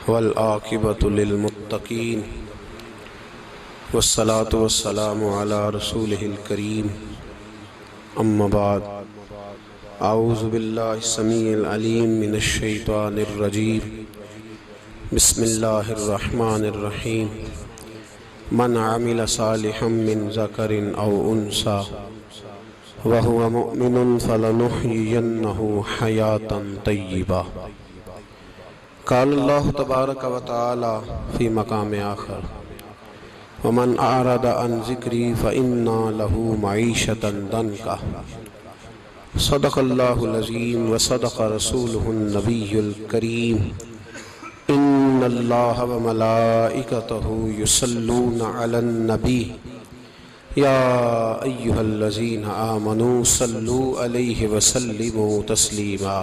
والعاقبۃ للمتقین والصلاة والسلام علی رسولہ الکریم اما بعد اعوذ باللہ السمیع العلیم من الشیطان الرجیم بسم اللہ الرحمن الرحیم من عمل صالحا من ذکر او انثی وهو مؤمن فلنحيينه حياة طيبة قال اللہ تبارک و تعالی فی مقام آخر ومن اعرض عن ذکری فإنا له معیشة ضنکا صدق اللہ العظیم وصدق رسولہ النبی الکریم ان اللہ وملائکتہ یصلون علی النبی یا ایہا الذین آمنوا صلوا علیہ وسلموا تسلیما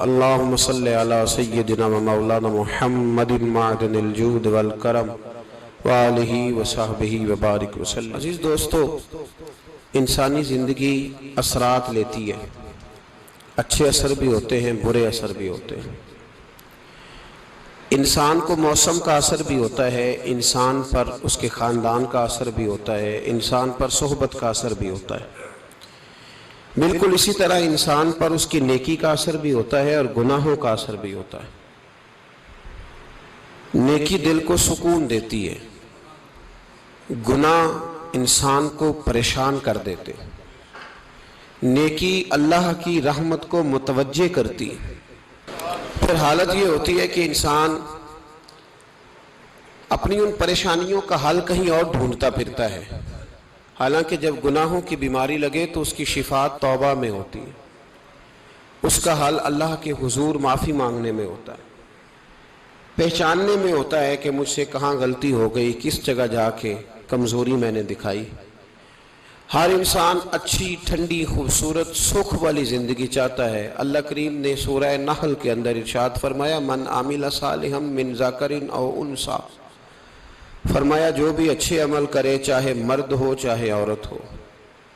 اللہم صلی علی سیدنا و مولانا محمد معدن الجود والکرم وآلہ وصحبہ وبارک وسلم۔ عزیز دوستو، انسانی زندگی اثرات لیتی ہے، اچھے اثر بھی ہوتے ہیں، برے اثر بھی ہوتے ہیں۔ انسان کو موسم کا اثر بھی ہوتا ہے، انسان پر اس کے خاندان کا اثر بھی ہوتا ہے، انسان پر صحبت کا اثر بھی ہوتا ہے۔ بالکل اسی طرح انسان پر اس کی نیکی کا اثر بھی ہوتا ہے اور گناہوں کا اثر بھی ہوتا ہے۔ نیکی دل کو سکون دیتی ہے، گناہ انسان کو پریشان کر دیتے۔ نیکی اللہ کی رحمت کو متوجہ کرتی ہے۔ پھر حالت یہ ہوتی ہے کہ انسان اپنی ان پریشانیوں کا حل کہیں اور ڈھونڈتا پھرتا ہے، حالانکہ جب گناہوں کی بیماری لگے تو اس کی شفا توبہ میں ہوتی ہے، اس کا حل اللہ کے حضور معافی مانگنے میں ہوتا ہے، پہچاننے میں ہوتا ہے کہ مجھ سے کہاں غلطی ہو گئی، کس جگہ جا کے کمزوری میں نے دکھائی۔ ہر انسان اچھی، ٹھنڈی، خوبصورت، سکھ والی زندگی چاہتا ہے۔ اللہ کریم نے سورہ نحل کے اندر ارشاد فرمایا من عمل صالحا من ذکر او انثی، فرمایا جو بھی اچھے عمل کرے، چاہے مرد ہو چاہے عورت ہو،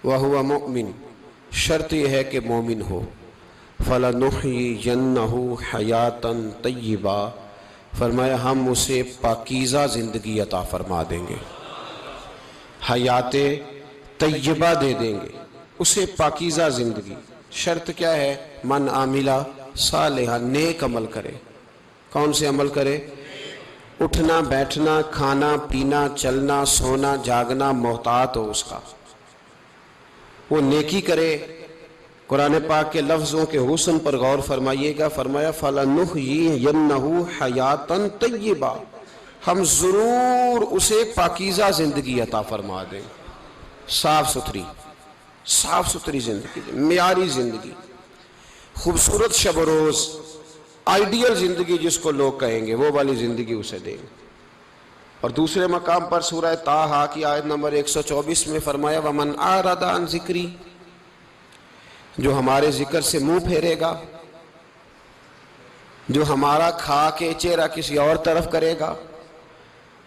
وَهُوَ مُؤْمِن، شرط یہ ہے کہ مومن ہو، فَلَنُحْيِيَنَّهُ حَيَاةً طَيِّبَةً، فرمایا ہم اسے پاکیزہ زندگی عطا فرما دیں گے، حیات طیبہ دے دیں گے اسے، پاکیزہ زندگی۔ شرط کیا ہے؟ من عامل صالحا، نیک عمل کرے۔ کون سے عمل کرے؟ اٹھنا بیٹھنا، کھانا پینا، چلنا سونا جاگنا محتاط ہو اس کا، وہ نیکی کرے۔ قرآن پاک کے لفظوں کے حسن پر غور فرمائیے گا، فرمایا فَلَنُحْيِيَنَّهُ حَيَاةً طَيِّبَةً، ہم ضرور اسے پاکیزہ زندگی عطا فرما دیں، صاف ستھری زندگی، معیاری زندگی، خوبصورت شب و روز، آئیڈیل زندگی جس کو لوگ کہیں گے، وہ والی زندگی اسے دیں گے۔ اور دوسرے مقام پر سورہ طٰہٰ کی آیت نمبر 124 میں فرمایا وَمَنْ أَعْرَضَ عَنْ ذِكْرِي، جو ہمارے ذکر سے منہ پھیرے گا، جو ہمارا کھا کے چہرہ کسی اور طرف کرے گا،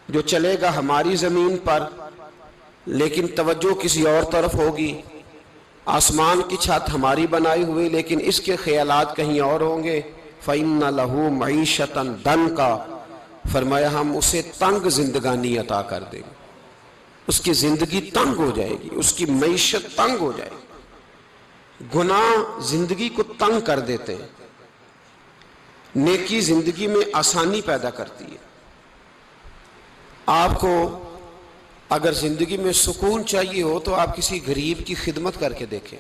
جو چلے گا ہماری زمین پر لیکن توجہ کسی اور طرف ہوگی، آسمان کی چھت ہماری بنائی ہوئی لیکن اس کے خیالات کہیں اور ہوں گے، فَإِنَّ لَهُ مَعِيشَةً ضَنْكَا، فرمایا ہم اسے تنگ زندگانی عطا کر دیں گے، اس کی زندگی تنگ ہو جائے گی، اس کی معیشت تنگ ہو جائے گی۔ گناہ زندگی کو تنگ کر دیتے ہیں، نیکی زندگی میں آسانی پیدا کرتی ہے۔ آپ کو اگر زندگی میں سکون چاہیے ہو تو آپ کسی غریب کی خدمت کر کے دیکھیں،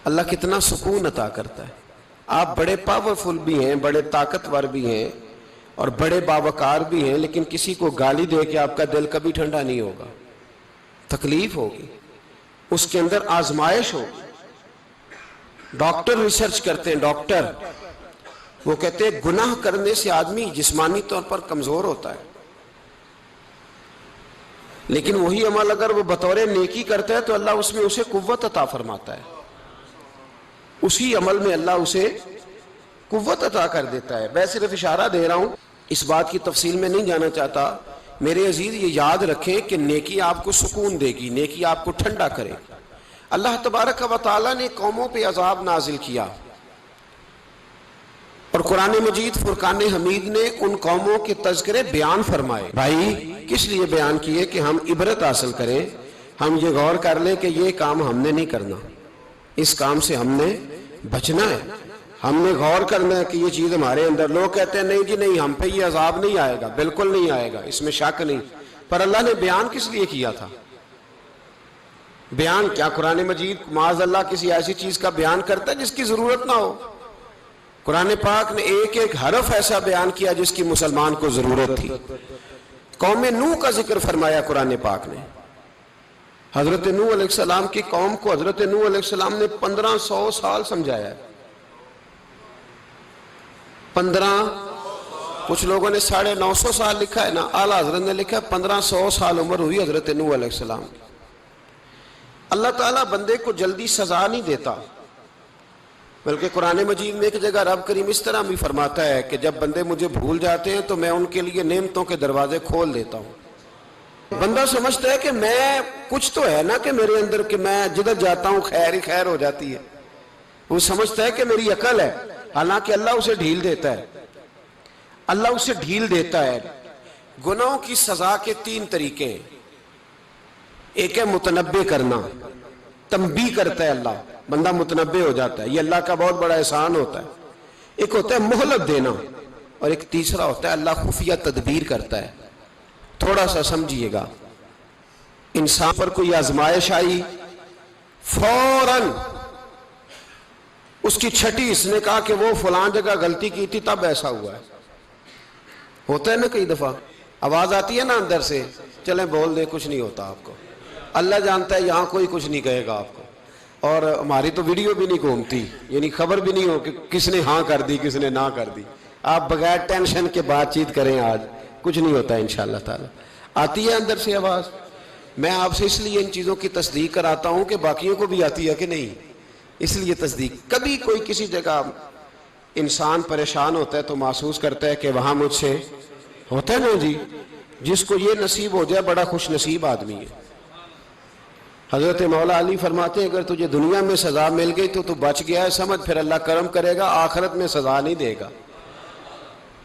اللہ کتنا سکون عطا کرتا ہے۔ آپ بڑے پاورفل بھی ہیں، بڑے طاقتور بھی ہیں اور بڑے باوقار بھی ہیں، لیکن کسی کو گالی دے کے آپ کا دل کبھی ٹھنڈا نہیں ہوگا، تکلیف ہوگی، اس کے اندر آزمائش ہوگی۔ ڈاکٹر ریسرچ کرتے ہیں، ڈاکٹر وہ کہتے ہیں گناہ کرنے سے آدمی جسمانی طور پر کمزور ہوتا ہے، لیکن وہی عمل اگر وہ بطور نیکی کرتا ہے تو اللہ اس میں اسے قوت عطا فرماتا ہے، اسی عمل میں اللہ اسے قوت عطا کر دیتا ہے۔ میں صرف اشارہ دے رہا ہوں، اس بات کی تفصیل میں نہیں جانا چاہتا۔ میرے عزیز یہ یاد رکھیں کہ نیکی آپ کو سکون دے گی، نیکی آپ کو ٹھنڈا کرے گی۔ اللہ تبارک و تعالیٰ نے قوموں پہ عذاب نازل کیا، اور قرآن مجید فرقان حمید نے ان قوموں کے تذکرے بیان فرمائے. بھائی کس لیے بیان کیے؟ کہ ہم عبرت حاصل کریں، ہم یہ غور کر لیں کہ یہ کام ہم نے نہیں کرنا، اس کام سے ہم نے بچنا ہے، ہم نے غور کرنا ہے کہ یہ چیز ہمارے اندر. لوگ کہتے ہیں نہیں جی نہیں، ہم پہ یہ عذاب نہیں آئے گا، بالکل نہیں آئے گا، اس میں شک نہیں. پر اللہ نے بیان کس لیے کیا تھا؟ بیان کیا قرآن مجید معاذ اللہ کسی ایسی چیز کا بیان کرتا ہے جس کی ضرورت نہ ہو؟ قرآن پاک نے ایک ایک حرف ایسا بیان کیا جس کی مسلمان کو ضرورت تھی. قوم نوح کا ذکر فرمایا قرآن پاک نے. حضرت نوح علیہ السلام کی قوم کو حضرت نوح علیہ السلام نے 1500 سال سمجھایا ہے. کچھ لوگوں نے 950 سال لکھا ہے نا، اعلیٰ حضرت نے لکھا ہے 1500 سال عمر ہوئی حضرت نوح علیہ السلام کی. اللہ تعالیٰ بندے کو جلدی سزا نہیں دیتا، بلکہ قرآن مجید میں ایک جگہ رب کریم اس طرح بھی فرماتا ہے کہ جب بندے مجھے بھول جاتے ہیں تو میں ان کے لیے نعمتوں کے دروازے کھول دیتا ہوں. بندہ سمجھتا ہے کہ میں کچھ تو ہے نا کہ میرے اندر کہ میں جدھر جاتا ہوں خیر ہی خیر ہو جاتی ہے. وہ سمجھتا ہے کہ میری عقل ہے، حالانکہ اللہ اسے ڈھیل دیتا ہے. اللہ اسے ڈھیل دیتا ہے. گناہوں کی سزا کے 3 طریقے ہیں. ایک ہے متنبع کرنا، تنبیہ کرتا ہے اللہ، بندہ متنبع ہو جاتا ہے، یہ اللہ کا بہت بڑا احسان ہوتا ہے. ایک ہوتا ہے مہلت دینا، اور ایک تیسرا ہوتا ہے اللہ خفیہ تدبیر کرتا ہے. تھوڑا سا سمجھیے گا، انسان پر کوئی آزمائش آئی، فوراً اس کی چھٹی اس نے کہا کہ وہ فلان جگہ غلطی کی تھی تب ایسا ہوا ہے. ہوتا ہے نا کئی دفعہ آواز آتی ہے نا اندر سے، چلیں بول دیں کچھ نہیں ہوتا آپ کو. اللہ جانتا ہے یہاں کوئی کچھ نہیں کہے گا آپ کو، اور ہماری تو ویڈیو بھی نہیں گھومتی، یعنی خبر بھی نہیں ہو کہ کس نے ہاں کر دی کس نے نہ کر دی. آپ بغیر ٹینشن کے بات چیت کریں، آج کچھ نہیں ہوتا انشاءاللہ تعالی. آتی ہے اندر سے آواز. میں آپ سے اس لیے ان چیزوں کی تصدیق کراتا ہوں کہ باقیوں کو بھی آتی ہے کہ نہیں، اس لیے تصدیق. کبھی کوئی کسی جگہ انسان پریشان ہوتا ہے تو محسوس کرتا ہے کہ وہاں مجھ سے ہوتا ہے نا جی، جس کو یہ نصیب ہو جائے بڑا خوش نصیب آدمی ہے. حضرت مولا علی فرماتے ہیں اگر تجھے دنیا میں سزا مل گئی تو بچ گیا ہے، سمجھ پھر اللہ کرم کرے گا، آخرت میں سزا نہیں دے گا.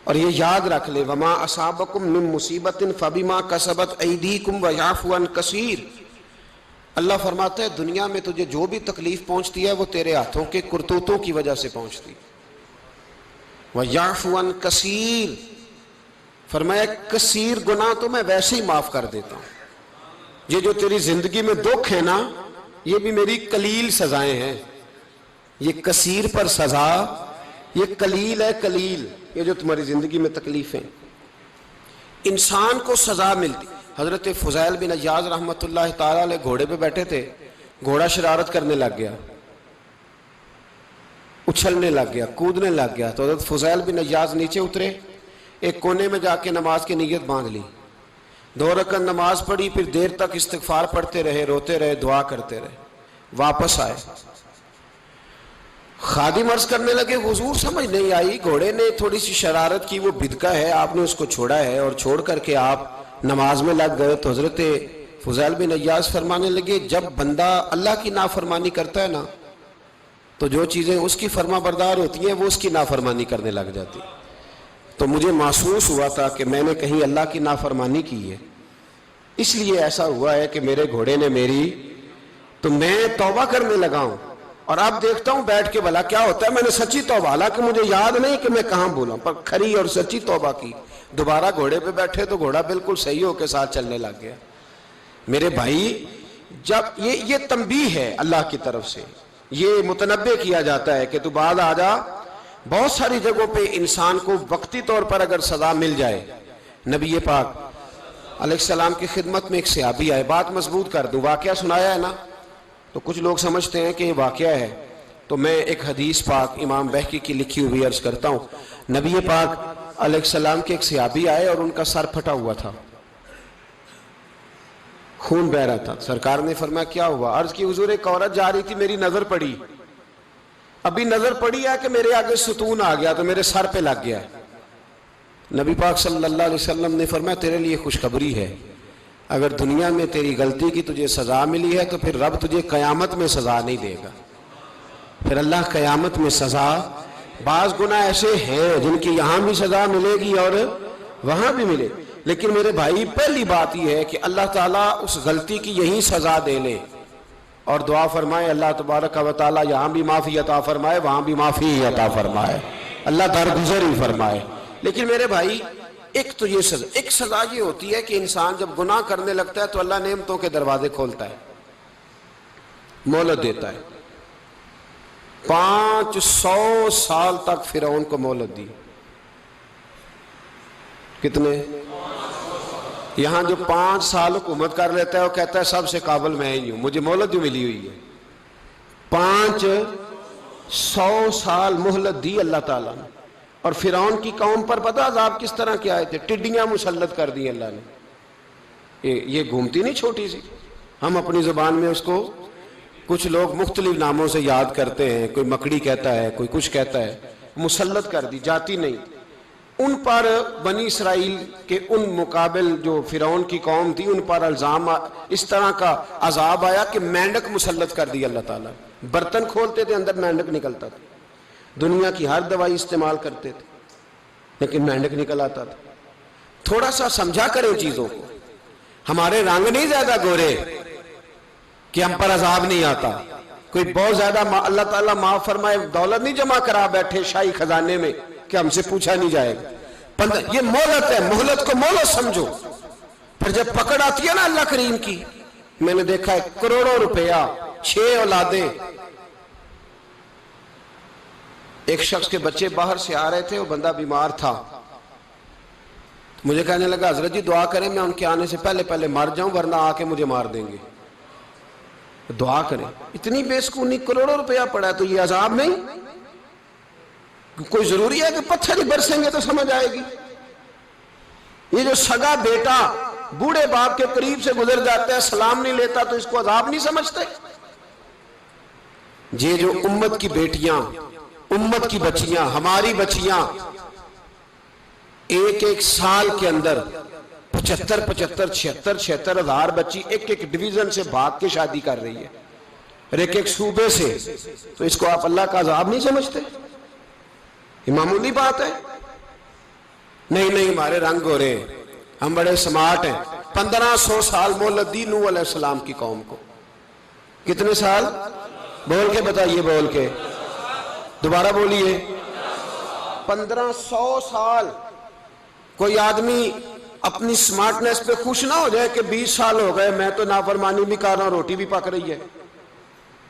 اور یہ یاد رکھ لے، وما اصابکم من مصیبت فبما کسبت ایدیکم ویعفو عن کثیر. اللہ فرماتا ہے دنیا میں تجھے جو بھی تکلیف پہنچتی ہے وہ تیرے ہاتھوں کے کرتوتوں کی وجہ سے پہنچتی. ویعفو عن کثیر، فرمایا کثیر گناہ تو میں ویسے ہی معاف کر دیتا ہوں. یہ جو تیری زندگی میں دکھ ہے نا، یہ بھی میری قلیل سزائیں ہیں. یہ کثیر پر سزا، یہ قلیل ہے، قلیل یہ جو تمہاری زندگی میں تکلیفیں. انسان کو سزا ملتی. حضرت فضیل بن عیاض رحمۃ اللہ تعالی علیہ گھوڑے پہ بیٹھے تھے، گھوڑا شرارت کرنے لگ گیا، اچھلنے لگ گیا، کودنے لگ گیا. تو حضرت فضیل بن عیاض نیچے اترے، ایک کونے میں جا کے نماز کی نیت باندھ لی، 2 رکعت نماز پڑھی، پھر دیر تک استغفار پڑھتے رہے، روتے رہے، دعا کرتے رہے. واپس آئے، خادم عرض کرنے لگے حضور سمجھ نہیں آئی، گھوڑے نے تھوڑی سی شرارت کی، وہ بدکا ہے، آپ نے اس کو چھوڑا ہے اور چھوڑ کر کے آپ نماز میں لگ گئے. تو حضرت فضیل بن عیاض فرمانے لگے جب بندہ اللہ کی نافرمانی کرتا ہے نا تو جو چیزیں اس کی فرما بردار ہوتی ہیں وہ اس کی نافرمانی کرنے لگ جاتی. تو مجھے محسوس ہوا تھا کہ میں نے کہیں اللہ کی نافرمانی کی ہے، اس لیے ایسا ہوا ہے کہ میرے گھوڑے نے میری، تو میں توبہ کرنے لگا ہوں. اور اب دیکھتا ہوں بیٹھ کے بھلا کیا ہوتا ہے. میں نے سچی توبہ، حالانکہ مجھے یاد نہیں کہ میں کہاں بولا، پر کھری اور سچی توبہ کی. دوبارہ گھوڑے پہ بیٹھے تو گھوڑا بالکل صحیح ہو کے ساتھ چلنے لگ گیا. میرے بھائی جب یہ تنبیہ ہے اللہ کی طرف سے، یہ متنبع کیا جاتا ہے کہ تو بعد آ جا. بہت ساری جگہوں پہ انسان کو وقتی طور پر اگر سزا مل جائے، نبی پاک علیہ السلام کی خدمت میں ایک صحابی آئے، بات مضبوط کر دوں، واقعہ سنایا ہے نا تو کچھ لوگ سمجھتے ہیں کہ یہ واقعہ ہے، تو میں ایک حدیث پاک امام بہقی کی لکھی ہوئی عرض کرتا ہوں. نبی پاک علیہ السلام کے ایک صحابی آئے اور ان کا سر پھٹا ہوا تھا، خون بہ رہا تھا. سرکار نے فرمایا کیا ہوا؟ عرض کی حضور ایک عورت جا رہی تھی، میری نظر پڑی، ابھی نظر پڑی ہے کہ میرے آگے ستون آ گیا تو میرے سر پہ لگ گیا. نبی پاک صلی اللہ علیہ وسلم نے فرمایا تیرے لیے خوشخبری ہے، اگر دنیا میں تیری غلطی کی تجھے سزا ملی ہے تو پھر رب تجھے قیامت میں سزا نہیں دے گا، پھر اللہ قیامت میں سزا بعض گناہ ایسے ہیں جن کی یہاں بھی سزا ملے گی اور وہاں بھی ملے، لیکن میرے بھائی پہلی بات یہ ہے کہ اللہ تعالیٰ اس غلطی کی یہی سزا دے لے، اور دعا فرمائے اللہ تبارک و تعالیٰ یہاں بھی معافی عطا فرمائے وہاں بھی معافی عطا فرمائے، اللہ درگزر ہی فرمائے۔ لیکن میرے بھائی ایک تو یہ سزا، ایک سزا یہ ہوتی ہے کہ انسان جب گناہ کرنے لگتا ہے تو اللہ نعمتوں کے دروازے کھولتا ہے، مہلت دیتا ہے۔ 500 سال تک فرعون کو مہلت دی، کتنے؟ یہاں جو 5 سال حکومت کر لیتا ہے وہ کہتا ہے سب سے قابل میں ہی ہوں، مجھے مہلت جو ملی ہوئی ہے۔ 500 سال مہلت دی اللہ تعالیٰ نے، اور فرعون کی قوم پر پتہ عذاب کس طرح کے آئے تھے؟ ٹڈیاں مسلط کر دی اللہ نے۔ یہ گھومتی نہیں چھوٹی سی، ہم اپنی زبان میں اس کو کچھ لوگ مختلف ناموں سے یاد کرتے ہیں، کوئی مکڑی کہتا ہے، کوئی کچھ کہتا ہے، مسلط کر دی، جاتی نہیں۔ ان پر بنی اسرائیل کے ان مقابل جو فرعون کی قوم تھی ان پر الزام اس طرح کا عذاب آیا کہ مینڈک مسلط کر دی اللہ تعالیٰ۔ برتن کھولتے تھے اندر مینڈک نکلتا تھا، دنیا کی ہر دوائی استعمال کرتے تھے لیکن مینڈک نکل آتا تھا۔ تھوڑا سا سمجھا کریں چیزوں کو، ہمارے رنگ نہیں زیادہ گورے کہ ہم پر عذاب نہیں آتا، کوئی بہت زیادہ اللہ تعالیٰ معاف فرمائے دولت نہیں جمع کرا بیٹھے شاہی خزانے میں کہ ہم سے پوچھا نہیں جائے گا۔ یہ مہلت ہے، مہلت کو مہلت سمجھو۔ پھر جب پکڑ آتی ہے نا اللہ کریم کی، میں نے دیکھا ہے کروڑوں روپیہ، 6 اولادیں، ایک شخص کے بچے باہر سے آ رہے تھے، وہ بندہ بیمار تھا، مجھے کہنے لگا حضرت جی دعا کریں میں ان کے آنے سے پہلے مر جاؤں ورنہ آ کے مجھے مار دیں گے، دعا کریں۔ اتنی بے سکونی، کروڑوں روپیہ پڑا ہے تو یہ عذاب نہیں؟ کوئی ضروری ہے کہ پتھر ہی برسیں گے تو سمجھ آئے گی؟ یہ جو سگا بیٹا بوڑھے باپ کے قریب سے گزر جاتا ہے سلام نہیں لیتا تو اس کو عذاب نہیں سمجھتے؟ یہ جو امت کی بیٹیاں، امت کی بچیاں، ہماری بچیاں ایک سال کے اندر 75,000 ہزار بچی ایک ڈویژن سے بھاگ کے شادی کر رہی ہے، اور ایک صوبے سے، تو اس کو آپ اللہ کا عذاب نہیں سمجھتے؟ یہ معمولی بات ہے؟ نہیں ہمارے رنگ ہو رہے ہیں، ہم بڑے سمارٹ ہیں۔ 1500 سال مہلت دی نوح علیہ السلام کی قوم کو۔ کتنے سال؟ بول کے بتائیے، بول کے دوبارہ بولیے۔ 1500 سال۔ کوئی آدمی اپنی سمارٹنس پہ خوش نہ ہو جائے کہ 20 سال ہو گئے میں تو نافرمانی بھی کر رہا ہوں، روٹی بھی پک رہی ہے،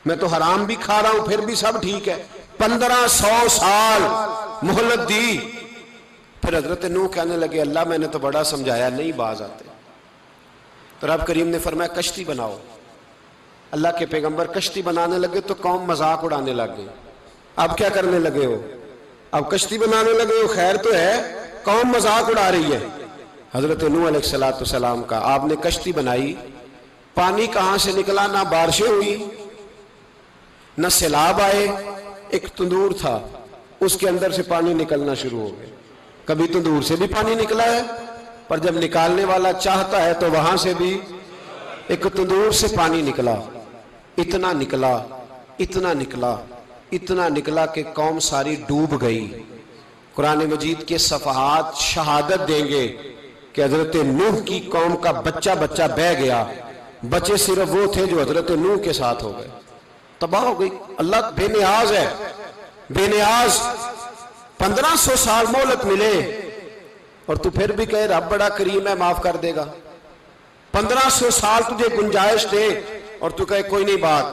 میں تو حرام بھی کھا رہا ہوں، پھر بھی سب ٹھیک ہے۔ 1500 سال مہلت دی۔ پھر حضرت نوح کہنے لگے اللہ میں نے تو بڑا سمجھایا، نہیں باز آتے، تو رب کریم نے فرمایا کشتی بناؤ۔ اللہ کے پیغمبر کشتی بنانے لگے تو قوم مذاق اڑانے لگ گئی۔ اب کیا کرنے لگے ہو؟ اب کشتی بنانے لگے ہو، خیر تو ہے، قوم مذاق اڑا رہی ہے۔ حضرت نوح علیہ السلام کا آپ نے کشتی بنائی، پانی کہاں سے نکلا؟ نہ بارشیں ہوئی نہ سیلاب آئے، ایک تندور تھا اس کے اندر سے پانی نکلنا شروع ہو گیا۔ کبھی تندور سے بھی پانی نکلا ہے، پر جب نکالنے والا چاہتا ہے تو وہاں سے بھی ایک تندور سے پانی نکلا، اتنا نکلا اتنا نکلا اتنا نکلا کہ قوم ساری ڈوب گئی۔ قرآن مجید کے صفحات شہادت دیں گے کہ حضرت نوح کی قوم کا بچہ بہ گیا، بچے صرف وہ تھے جو حضرت نوح کے ساتھ ہو گئے، تباہ ہو گئی۔ اللہ بے نیاز ہے، بے نیاز۔ 1500 سال مہلت ملے اور تو پھر بھی کہے رب بڑا کریم ہے معاف کر دے گا۔ 1500 سال تجھے گنجائش دے اور تو کہے کوئی نہیں، بات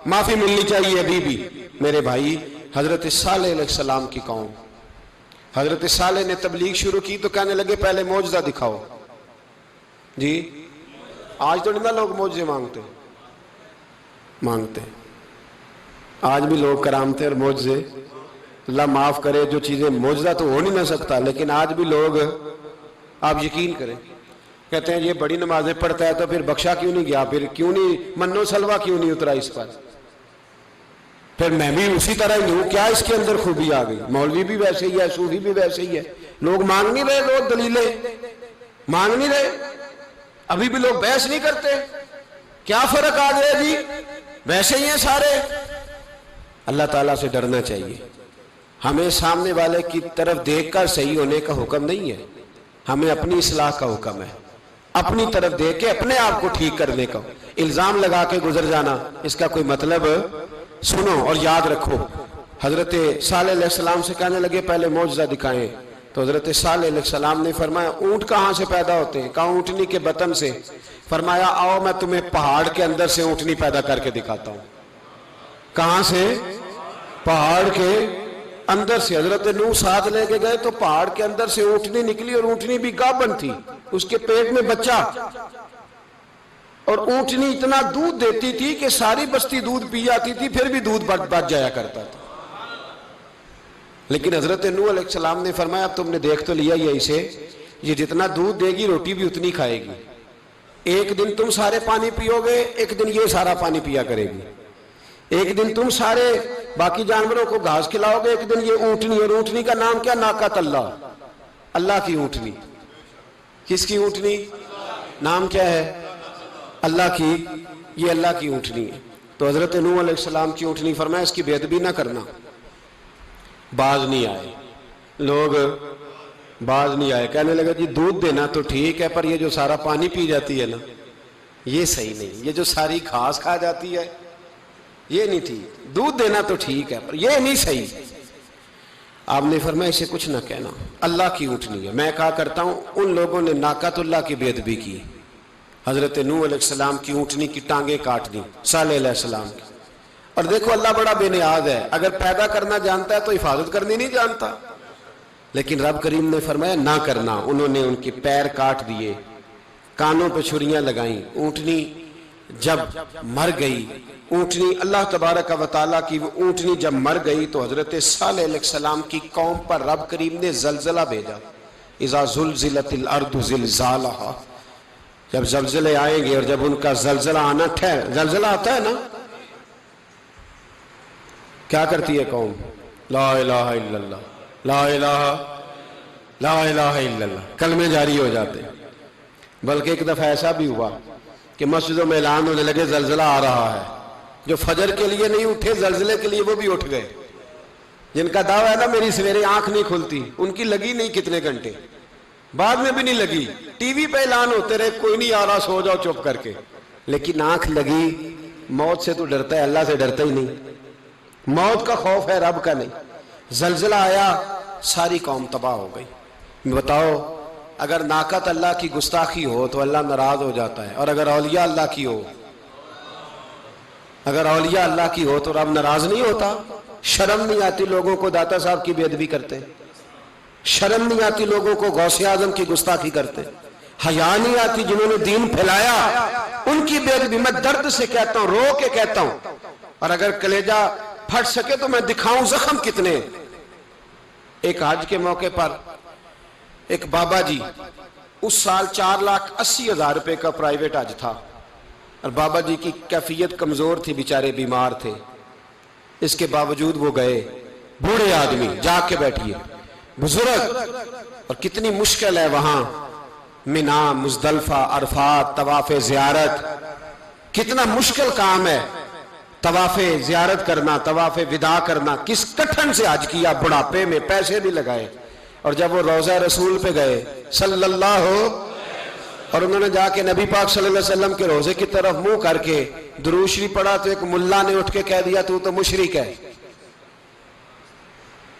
معافی ملنی چاہیے ابھی بھی۔ میرے بھائی حضرت صالح علیہ السلام کی قوم، حضرت صالح نے تبلیغ شروع کی تو کہنے لگے پہلے معجزہ دکھاؤ۔ جی آج تو نہیں نا لوگ معجزے مانگتے ہیں، آج بھی لوگ کرامتیں اور معجزے، اللہ معاف کرے جو چیزیں معجزہ تو ہو نہیں نہ سکتا، لیکن آج بھی لوگ، آپ یقین کریں، کہتے ہیں یہ بڑی نمازیں پڑھتا ہے تو پھر بخشا کیوں نہیں گیا، پھر کیوں نہیں منو سلوا کیوں نہیں اترا اس پر، پھر میں بھی اسی طرح ہی ہوں، کیا اس کے اندر خوبی آ گئی؟ مولوی بھی ویسے ہی ہے، صوفی بھی ویسے ہی ہے، لوگ مانگ نہیں رہے، لوگ دلیلیں مانگ نہیں رہے، ابھی بھی لوگ بحث نہیں کرتے، کیا فرق آ گیا جی؟ ویسے ہی ہیں سارے۔ اللہ تعالیٰ سے ڈرنا چاہیے، ہمیں سامنے والے کی طرف دیکھ کر صحیح ہونے کا حکم نہیں ہے، ہمیں اپنی اصلاح کا حکم ہے، اپنی طرف دیکھ کے اپنے آپ کو ٹھیک کرنے کا۔ الزام لگا کے گزر جانا اس کا کوئی مطلب، سنو اور یاد رکھو۔ حضرت صالح علیہ السلام سے کہنے لگے پہلے معجزہ دکھائیں، تو حضرت صالح علیہ السلام نے فرمایا اونٹ کہاں سے پیدا ہوتے ہیں؟ کہا اونٹنی کے بطن سے۔ فرمایا آؤ میں تمہیں پہاڑ کے اندر سے اونٹنی پیدا کر کے دکھاتا ہوں۔ کہاں سے؟ پہاڑ کے اندر سے۔ حضرت نوح ساتھ لے کے گئے تو پہاڑ کے اندر سے اونٹنی نکلی، اور اونٹنی بھی گابن تھی، اس کے پیٹ میں بچہ، اور اونٹنی اتنا دودھ دیتی تھی کہ ساری بستی دودھ پی جاتی تھی، پھر بھی دودھ بچ جایا کرتا تھا۔ لیکن حضرت نوح علیہ السلام نے فرمایا اب تم نے دیکھ تو لیا یہ اسے، یہ جتنا دودھ دے گی روٹی بھی اتنی کھائے گی، ایک دن تم سارے پانی پیو گے، ایک دن یہ سارا پانی پیا کرے گی، ایک دن تم سارے باقی جانوروں کو گھاس کھلاؤ گے، ایک دن یہ اونٹنی، اور اونٹنی کا نام کیا؟ ناقۃ اللہ، اللہ کی اونٹنی۔ کس کی اونٹنی؟ نام کیا ہے؟ اللہ کی، یہ اللہ کی اونٹنی ہے۔ تو حضرت نوح علیہ السلام کی اونٹنی، فرمایا اس کی بے ادبی نہ کرنا۔ باز نہیں آئے لوگ، باز نہیں آئے، کہنے لگا جی دودھ دینا تو ٹھیک ہے، پر یہ جو سارا پانی پی جاتی ہے نا یہ صحیح نہیں، یہ جو ساری گھاس کھا جاتی ہے یہ نہیں ٹھیک، دودھ دینا تو ٹھیک ہے پر یہ نہیں صحیح۔ آپ نے فرمایا اسے کچھ نہ کہنا، اللہ کی اونٹنی ہے۔ میں کہا کرتا ہوں ان لوگوں نے ناقۃ اللہ کی بے ادبی کی، حضرت نوح علیہ السلام کی اونٹنی کی ٹانگیں کاٹ دی، صالح علیہ السلام کی۔ اور دیکھو اللہ بڑا بے نیاز ہے، اگر پیدا کرنا جانتا ہے تو حفاظت کرنی نہیں جانتا، لیکن رب کریم نے فرمایا نہ کرنا۔ انہوں نے ان کے پیر کاٹ دیے، کانوں پہ چھریاں لگائیں۔ اونٹنی جب مر گئی، اونٹنی اللہ تبارک و تعالیٰ کی وہ اونٹنی جب مر گئی تو حضرت صالح علیہ السلام کی قوم پر رب کریم نے زلزلہ بھیجا۔ اذا زلزلت الارض زلزالہا، جب زلزلے آئیں گے اور جب ان کا زلزلہ آنا زلزلہ آتا ہے نا، کیا کرتی ہے قوم؟ لا الہ الا اللہ، لا الہ الا اللہ، کلمے جاری ہو جاتے۔ بلکہ ایک دفعہ ایسا بھی ہوا کہ مسجدوں میں اعلان ہونے لگے زلزلہ آ رہا ہے، جو فجر کے لیے نہیں اٹھے زلزلے کے لیے وہ بھی اٹھ گئے، جن کا دعویٰ ہے نا میری سویرے آنکھ نہیں کھلتی، ان کی لگی نہیں کتنے گھنٹے، بعد میں بھی نہیں لگی، ٹی وی پہ اعلان ہوتے رہے کوئی نہیں آ رہا سو جاؤ چپ کر کے، لیکن آنکھ لگی۔ موت سے تو ڈرتا ہے، اللہ سے ڈرتا ہی نہیں، موت کا خوف ہے رب کا نہیں۔ زلزلہ آیا، ساری قوم تباہ ہو گئی۔ بتاؤ اگر ناقۃ اللہ کی گستاخی ہو تو اللہ ناراض ہو جاتا ہے، اور اگر اولیاء اللہ کی ہو، اگر اولیاء اللہ کی ہو تو رب ناراض نہیں ہوتا؟ شرم نہیں آتی لوگوں کو داتا صاحب کی بے ادبی کرتے، شرم نہیں آتی لوگوں کو غوث اعظم کی گستاخی کرتے، حیا نہیں آتی جنہوں نے دین پھیلایا ان کی بے ادبی؟ میں درد سے کہتا ہوں، رو کے کہتا ہوں، اور اگر کلیجہ پھٹ سکے تو میں دکھاؤں زخم کتنے۔ ایک حج کے موقع پر ایک بابا جی، اس سال 4,80,000 روپے کا پرائیویٹ حج تھا، اور بابا جی کی کیفیت کمزور تھی، بیچارے بیمار تھے، اس کے باوجود وہ گئے۔ بوڑھے آدمی، جا کے بیٹھیے، بزرگ، اور کتنی مشکل ہے وہاں منا، مزدلفہ، عرفات، طواف زیارت، کتنا مشکل کام ہے طواف زیارت کرنا، طواف وداع کرنا۔ کس کٹھن سے حج کیا، بڑھاپے میں پیسے بھی لگائے، اور جب وہ روضہ رسول پہ گئے صلی اللہ، اور انہوں نے جا کے نبی پاک صلی اللہ علیہ وسلم کے روضے کی طرف منہ کر کے درود شریف پڑھا تو ایک ملا نے اٹھ کے کہہ دیا تو تو مشرک ہے۔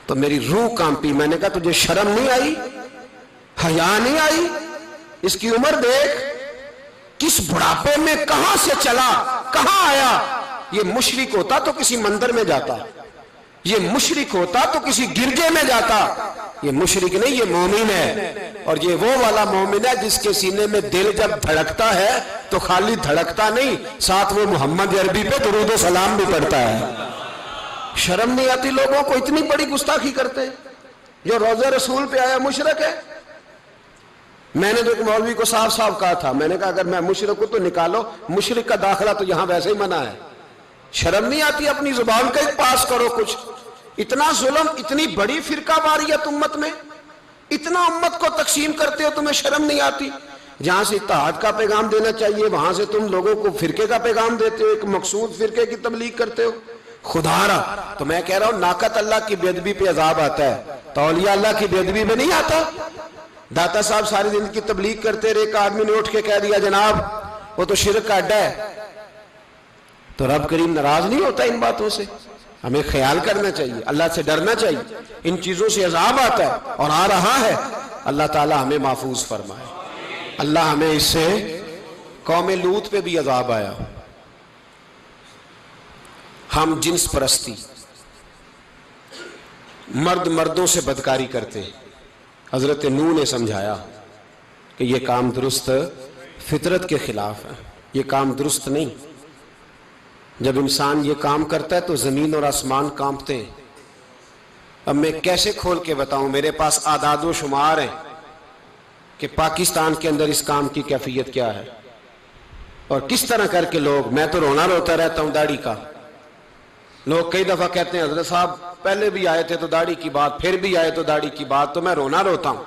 تو میری روح کانپی، میں نے کہا تجھے شرم نہیں آئی، حیا نہیں آئی؟ اس کی عمر دیکھ، کس بڑھاپے میں کہاں سے چلا، کہاں آیا۔ یہ مشرک ہوتا تو کسی مندر میں جاتا، یہ مشرک ہوتا تو کسی گرجے میں جاتا، یہ مشرک نہیں، یہ مومن ہے، اور یہ وہ والا مومن ہے جس کے سینے میں دل جب دھڑکتا ہے تو خالی دھڑکتا نہیں، ساتھ وہ محمد عربی پہ درود و سلام بھی پڑھتا ہے۔ شرم نہیں آتی لوگوں کو؟ اتنی بڑی گستاخی کرتے، جو روضہ رسول پہ آیا مشرک ہے۔ میں نے تو ایک مولوی کو صاف صاف کہا تھا، میں نے کہا اگر میں مشرک ہوں تو نکالو، مشرک کا داخلہ تو یہاں ویسے ہی منع ہے۔ شرم نہیں آتی؟ اپنی زبان کا ایک پاس کرو کچھ۔ اتنا ظلم، اتنی بڑی فرقہ واریت امت میں، اتنا امت کو تقسیم کرتے ہو، تمہیں شرم نہیں آتی؟ جہاں سے اتحاد کا پیغام دینا چاہیے وہاں سے تم لوگوں کو فرقے کا پیغام دیتے ہو، ایک مقصود فرقے کی تبلیغ کرتے ہو۔ خدا رہا تو میں کہہ رہا ہوں ناقت اللہ کی بے ادبی پہ عذاب آتا ہے تو اولیاء اللہ کی بے ادبی پہ نہیں آتا. داتا صاحب ساری زندگی تبلیغ کرتے رہے, ایک آدمی نے اٹھ کے کہہ دیا جناب وہ تو شرک کا اڈا ہے, تو رب کریم ناراض نہیں ہوتا ان باتوں سے؟ ہمیں خیال کرنا چاہیے, اللہ سے ڈرنا چاہیے. ان چیزوں سے عذاب آتا ہے اور آ رہا ہے, اللہ تعالی ہمیں محفوظ فرمائے. اللہ ہمیں اس سے, قوم لوط پہ بھی عذاب آیا, ہم جنس پرستی, مرد مردوں سے بدکاری کرتے. حضرت نوح نے سمجھایا کہ یہ کام درست فطرت کے خلاف ہے, یہ کام درست نہیں. جب انسان یہ کام کرتا ہے تو زمین اور آسمان کانپتے ہیں. اب میں کیسے کھول کے بتاؤں, میرے پاس اعداد و شمار ہیں کہ پاکستان کے اندر اس کام کی کیفیت کیا ہے اور کس طرح کر کے لوگ, میں تو رونا روتا رہتا ہوں داڑھی کا. لوگ کئی دفعہ کہتے ہیں حضرت صاحب پہلے بھی آئے تھے تو داڑھی کی بات, پھر بھی آئے تو داڑھی کی بات. تو میں رونا روتا ہوں,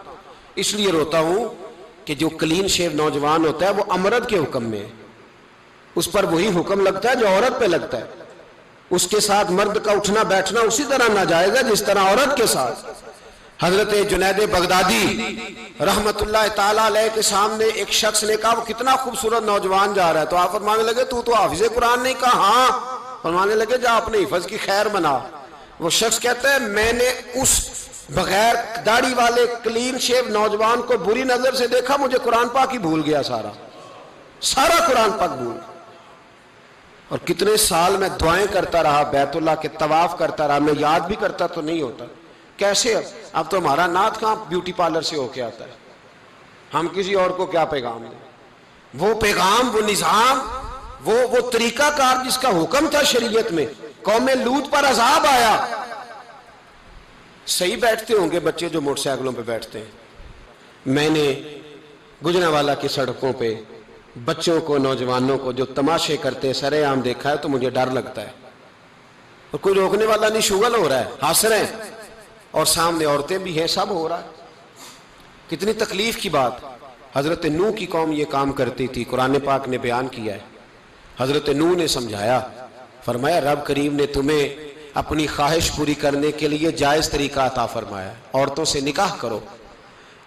اس لیے روتا ہوں کہ جو کلین شیو نوجوان ہوتا ہے وہ امرد کے حکم میں ہے, اس پر وہی حکم لگتا ہے جو عورت پہ لگتا ہے. اس کے ساتھ مرد کا اٹھنا بیٹھنا اسی طرح ناجائز ہے جس طرح عورت کے ساتھ. حضرت جنید بغدادی رحمت اللہ تعالیٰ علیہ کے سامنے ایک شخص نے کہا وہ کتنا خوبصورت نوجوان جا رہا ہے, تو آپ فرمانے لگے تو حافظ قرآن نہیں؟ کہا ہاں. فرمانے لگے جا اپنے حفظ کی خیر بنا. وہ شخص کہتا ہے میں نے اس بغیر داڑھی والے کلین شیو نوجوان کو بری نظر سے دیکھا, مجھے قرآن پاک ہی بھول گیا, سارا قرآن پاک بھول. اور کتنے سال میں دعائیں کرتا رہا, بیت اللہ کے طواف کرتا رہا, میں یاد بھی کرتا تو نہیں ہوتا. کیسے اب تو ہمارا نعت کہاں بیوٹی پارلر سے ہو کے آتا ہے, ہم کسی اور کو کیا پیغام دیں. وہ پیغام, وہ نظام, وہ طریقہ کار جس کا حکم تھا شریعت میں, قوم لوط پر عذاب آیا. صحیح بیٹھتے ہوں گے بچے جو موٹر سائیکلوں پہ بیٹھتے ہیں. میں نے گجرانوالہ کی سڑکوں پہ بچوں کو, نوجوانوں کو جو تماشے کرتے سرے عام دیکھا ہے تو مجھے ڈر لگتا ہے. اور کوئی روکنے والا نہیں, شغل ہو رہا ہے, ہنس رہے ہیں, اور سامنے عورتیں بھی ہیں, سب ہو رہا ہے. کتنی تکلیف کی بات. حضرت نوح کی قوم یہ کام کرتی تھی, قرآن پاک نے بیان کیا ہے. حضرت نوح نے سمجھایا, فرمایا رب کریم نے تمہیں اپنی خواہش پوری کرنے کے لیے جائز طریقہ عطا فرمایا, عورتوں سے نکاح کرو,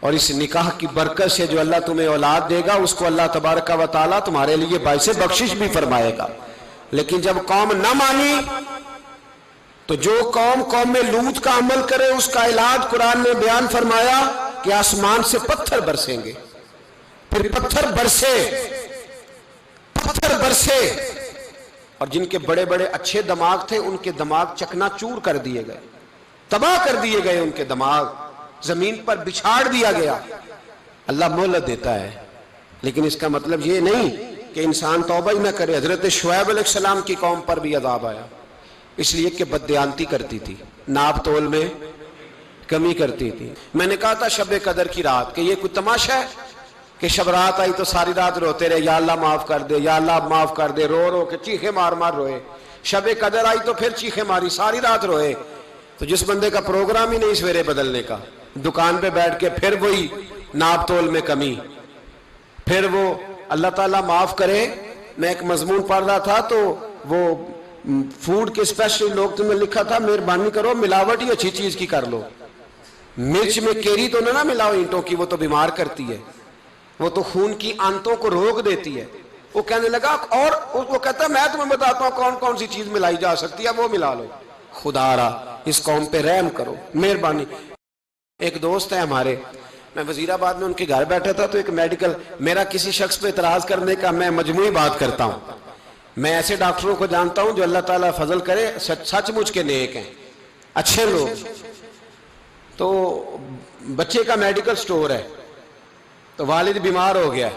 اور اس نکاح کی برکت سے جو اللہ تمہیں اولاد دے گا اس کو اللہ تبارک و تعالیٰ تمہارے لیے باعث بخشش بھی فرمائے گا. لیکن جب قوم نہ مانی تو جو قوم لوط کا عمل کرے اس کا علاج قرآن نے بیان فرمایا کہ آسمان سے پتھر برسیں گے. پھر پتھر برسے اور جن کے بڑے بڑے اچھے دماغ تھے ان کے دماغ چکنا چور کر دیے گئے, تباہ کر دیے گئے, ان کے دماغ زمین پر بچھاڑ دیا گیا. اللہ مہلت دیتا ہے, لیکن اس کا مطلب یہ نہیں کہ انسان توبہ ہی نہ کرے. حضرت شعیب علیہ السلام کی قوم پر بھی عذاب آیا, اس لیے کہ بددیانتی کرتی تھی, ناپ تول میں کمی کرتی تھی. میں نے کہا تھا شب قدر کی رات کہ یہ کوئی تماشا ہے کہ شب رات آئی تو ساری رات روتے رہے, یا اللہ معاف کر دے, یا اللہ معاف کر دے, رو رو کے چیخے مار مار روئے. شب قدر آئی تو پھر چیخے ماری, ساری رات روئے. تو جس بندے کا پروگرام ہی نہیں سویرے بدلنے کا, دکان پہ بیٹھ کے پھر وہی ناپ تول میں کمی, پھر وہ اللہ تعالیٰ معاف کرے. میں ایک مضمون پڑھ رہا تھا تو وہ فوڈ کے اسپیشل لوگ تمہیں لکھا تھا مہربانی کرو ملاوٹ ہی اچھی چیز کی کر لو, مرچ میں کیری تو نہ ملاؤ اینٹوں کی, وہ تو بیمار کرتی ہے, وہ تو خون کی آنتوں کو روک دیتی ہے. وہ کہنے لگا, اور وہ کہتا ہے میں تمہیں بتاتا ہوں کون کون سی چیز ملائی جا سکتی ہے, وہ ملا لو. خدا را اس قوم پہ رحم کرو, مہربانی. ایک دوست ہے ہمارے, میں وزیر آباد میں ان کے گھر بیٹھا تھا تو ایک میڈیکل, میرا کسی شخص پہ اعتراض کرنے کا میں مجموعی بات کرتا ہوں. میں ایسے ڈاکٹروں کو جانتا ہوں جو اللہ تعالیٰ فضل کرے سچ مچ کے نیک ہیں, اچھے لوگ. تو بچے کا میڈیکل سٹور ہے, تو والد بیمار ہو گیا,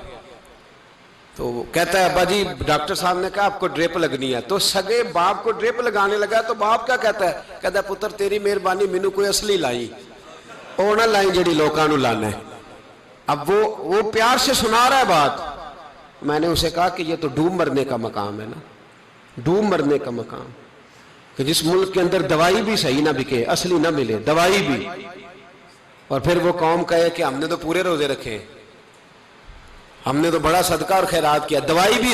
تو کہتا ہے ابا جی ڈاکٹر صاحب نے کہا آپ کو ڈرپ لگنی ہے. تو سگے باپ کو ڈرپ لگانے لگا تو باپ کیا کہتا ہے پتر تیری مہربانی مینو کوئی اصلی لائی, وہ نہ لائیں جڑی لوکاں نو لانا ہے. اب وہ پیار سے سنا رہا ہے بات. میں نے اسے کہا کہ یہ تو ڈوب مرنے کا مقام ہے نا, ڈوب مرنے کا مقام, کہ جس ملک کے اندر دوائی بھی صحیح نہ بکے, اصلی نہ ملے دوائی بھی, اور پھر وہ قوم کہے کہ ہم نے تو پورے روزے رکھے, ہم نے تو بڑا صدقہ اور خیرات کیا, دوائی بھی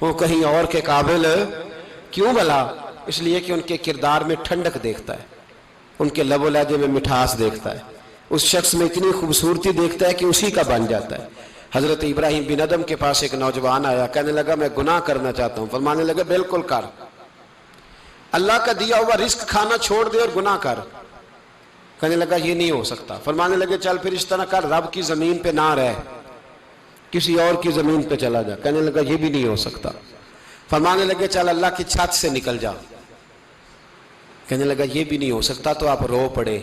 وہ کہیں اور کے قابل کیوں بھلا؟ اس لیے کہ ان کے کردار میں ٹھنڈک دیکھتا ہے، ان کے لب و لہجے میں مٹھاس دیکھتا ہے، اس شخص میں اتنی خوبصورتی دیکھتا ہے کہ اسی کا بن جاتا ہے۔ حضرت ابراہیم بن ادم کے پاس ایک نوجوان آیا، کہنے لگا میں گناہ کرنا چاہتا ہوں۔ فرمانے لگے بالکل کر، اللہ کا دیا ہوا رزق کھانا چھوڑ دے اور گناہ کر۔ کہنے لگا یہ نہیں ہو سکتا۔ فرمانے لگے چل پھر اس طرح کر، رب کی زمین پہ نہ رہ، کسی اور کی زمین پہ چلا جا۔ کہنے لگا یہ بھی نہیں ہو سکتا۔ فرمانے لگے چل اللہ کی چھت سے نکل جا۔ کہنے لگا یہ بھی نہیں ہو سکتا، تو آپ رو پڑے۔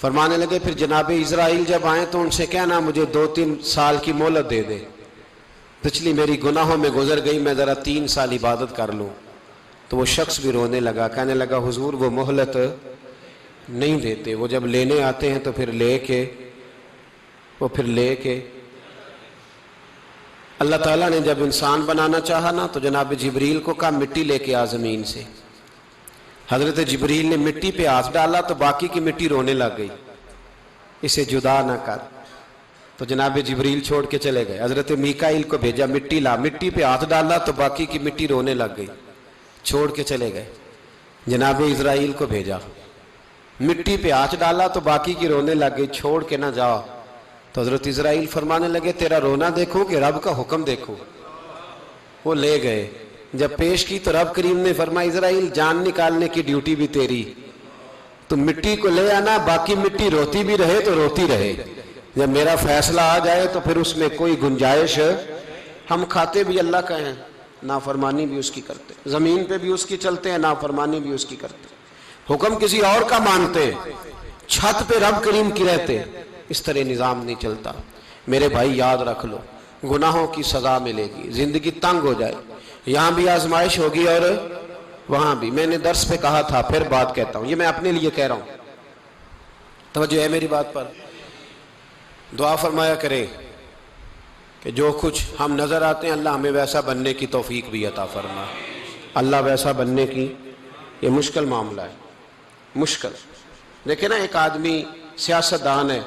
فرمانے لگے پھر جناب اسرائیل جب آئیں تو ان سے کہنا مجھے 2-3 سال کی مہلت دے دے، پچھلی میری گناہوں میں گزر گئی، میں ذرا 3 سال عبادت کر لوں۔ تو وہ شخص بھی رونے لگا، کہنے لگا حضور وہ مہلت نہیں دیتے، وہ جب لینے آتے ہیں تو پھر لے کے اللہ تعالیٰ نے جب انسان بنانا چاہا نا تو جناب جبریل کو کہا مٹی لے کے آ زمین سے۔ حضرت جبریل نے مٹی پہ ہاتھ ڈالا تو باقی کی مٹی رونے لگ گئی، اسے جدا نہ کر۔ تو جناب جبریل چھوڑ کے چلے گئے۔ حضرت میکائیل کو بھیجا مٹی لا، مٹی پہ ہاتھ ڈالا تو باقی کی مٹی رونے لگ گئی، چھوڑ کے چلے گئے۔ جناب اسرائیل کو بھیجا، مٹی پہ ہاتھ ڈالا تو باقی کی رونے لگ گئی، چھوڑ کے نہ جاؤ۔ تو حضرت اسرائیل فرمانے لگے تیرا رونا دیکھو کہ رب کا حکم دیکھو۔ وہ لے گئے، جب پیش کی تو رب کریم نے فرمایا اسرائیل جان نکالنے کی ڈیوٹی بھی تیری، تو مٹی کو لے آنا، باقی مٹی روتی بھی رہے تو روتی رہے، جب میرا فیصلہ آ جائے تو پھر اس میں کوئی گنجائش۔ ہم کھاتے بھی اللہ کا ہیں، نافرمانی بھی اس کی کرتے، زمین پہ بھی اس کی چلتے ہیں، نافرمانی بھی اس کی کرتے، حکم کسی اور کا مانتے، چھت پہ رب کریم کی رہتے۔ اس طرح نظام نہیں چلتا۔ میرے بھائی یاد رکھ لو، گناہوں کی سزا ملے گی، زندگی تنگ ہو جائے، یہاں بھی آزمائش ہوگی اور وہاں بھی۔ میں نے درس پہ کہا تھا، پھر بات کہتا ہوں، یہ میں اپنے لیے کہہ رہا ہوں، توجہ ہے میری بات پر۔ دعا فرمایا کرے کہ جو کچھ ہم نظر آتے ہیں اللہ ہمیں ویسا بننے کی توفیق بھی عطا فرمائے۔ اللہ ویسا بننے کی، یہ مشکل معاملہ ہے، مشکل۔ دیکھیں نا ایک آدمی سیاستدان ہے،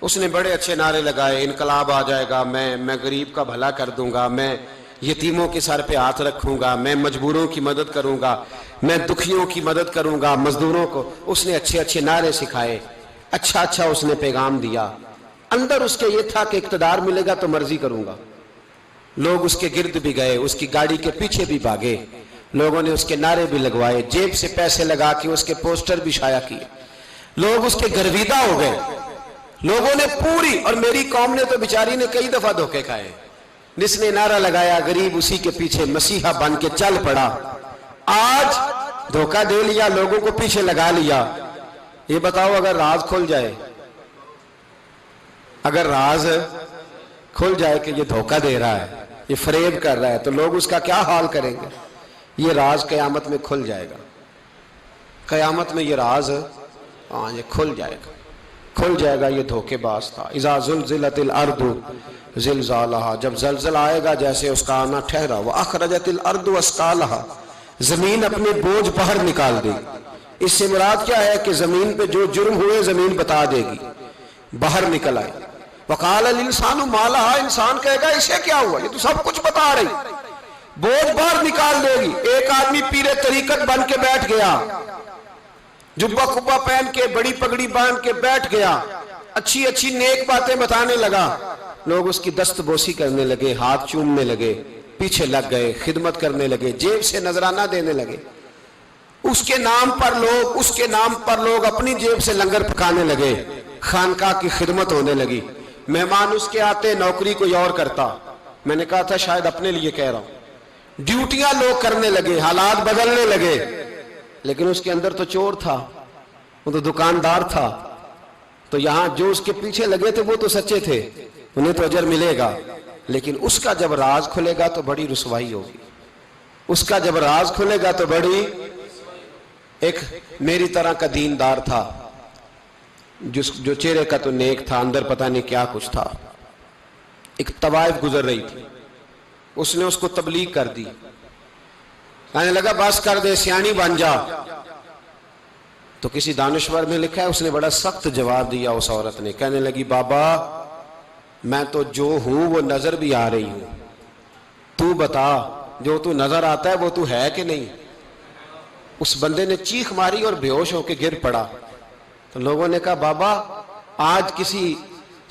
اس نے بڑے اچھے نعرے لگائے، انقلاب آ جائے گا، میں غریب کا بھلا کر دوں گا، میں یتیموں کے سر پہ ہاتھ رکھوں گا، میں مجبوروں کی مدد کروں گا، میں دکھیوں کی مدد کروں گا، مزدوروں کو۔ اس نے اچھے اچھے نعرے سکھائے، اچھا اس نے پیغام دیا، اندر اس کے یہ تھا کہ اقتدار ملے گا تو مرضی کروں گا۔ لوگ اس کے گرد بھی گئے، اس کی گاڑی کے پیچھے بھی بھاگے، لوگوں نے اس کے نعرے بھی لگوائے، جیب سے پیسے لگا کے اس کے پوسٹر بھی شائع کیے، لوگ اس کے گرویدہ ہو گئے۔ لوگوں نے پوری، اور میری قوم نے تو بیچاری نے کئی دفعہ دھوکے کھائے، جس نے نعرہ لگایا غریب اسی کے پیچھے مسیحا بن کے چل پڑا۔ آج دھوکہ دے لیا، لوگوں کو پیچھے لگا لیا۔ یہ بتاؤ اگر راز کھل جائے، اگر راز کھل جائے کہ یہ دھوکہ دے رہا ہے، یہ فریب کر رہا ہے، تو لوگ اس کا کیا حال کریں گے؟ یہ راز قیامت میں کھل جائے گا، قیامت میں یہ راز یہ کھل جائے گا، یہ دھوکے باز تھا۔ اذا زلزلت الارض زلزالہا، جب زلزلہ آئے گا جیسے اس کا آنا ٹھہرا، واخرجت الارض اثقالہا، زمین اپنے بوجھ باہر نکال دے گی۔ اس سے مراد کیا ہے کہ زمین پہ جو جرم ہوئے زمین بتا دے گی، باہر نکل آئے۔ وقال الانسان ما لہا، انسان کہے گا اسے کیا ہوا، یہ تو سب کچھ بتا رہی، بوجھ باہر نکال دے گی۔ ایک آدمی پیر طریقت بن کے بیٹھ گیا، جبہ کبہ پہن کے، بڑی پگڑی باندھ کے بیٹھ گیا، اچھی اچھی نیک باتیں بتانے لگا، لوگ اس کی دست بوسی کرنے لگے، ہاتھ چومنے لگے، پیچھے لگ گئے، خدمت کرنے لگے، جیب سے نذرانہ دینے لگے، اس کے نام پر لوگ اپنی جیب سے لنگر پکانے لگے، خانقاہ کی خدمت ہونے لگی، مہمان اس کے آتے، نوکری کوئی اور کرتا۔ میں نے کہا تھا شاید اپنے لیے کہہ رہا ہوں، ڈیوٹیاں لوگ کرنے لگے، حالات بدلنے لگے، لیکن اس کے اندر تو چور تھا، وہ تو دکاندار تھا، تو یہاں جو اس کے پیچھے لگے تھے وہ تو سچے تھے، انہیں تو اجر ملے گا، لیکن اس کا جب راز کھلے گا تو بڑی رسوائی ہوگی، اس کا جب راز کھلے گا تو بڑی۔ ایک میری طرح کا دیندار تھا، جو چہرے کا تو نیک تھا، اندر پتہ نہیں کیا کچھ تھا۔ ایک طوائف گزر رہی تھی، اس نے اس کو تبلیغ کر دی، کہنے لگا بس کر دے، سیانی بن جا۔ تو کسی دانشور میں لکھا ہے اس نے بڑا سخت جواب دیا، اس عورت نے، کہنے لگی بابا میں تو جو ہوں وہ نظر بھی آ رہی ہوں، تو بتا جو تو نظر آتا ہے وہ تو ہے کہ نہیں؟ اس بندے نے چیخ ماری اور بے ہوش ہو کے گر پڑا. تو لوگوں نے کہا بابا آج کسی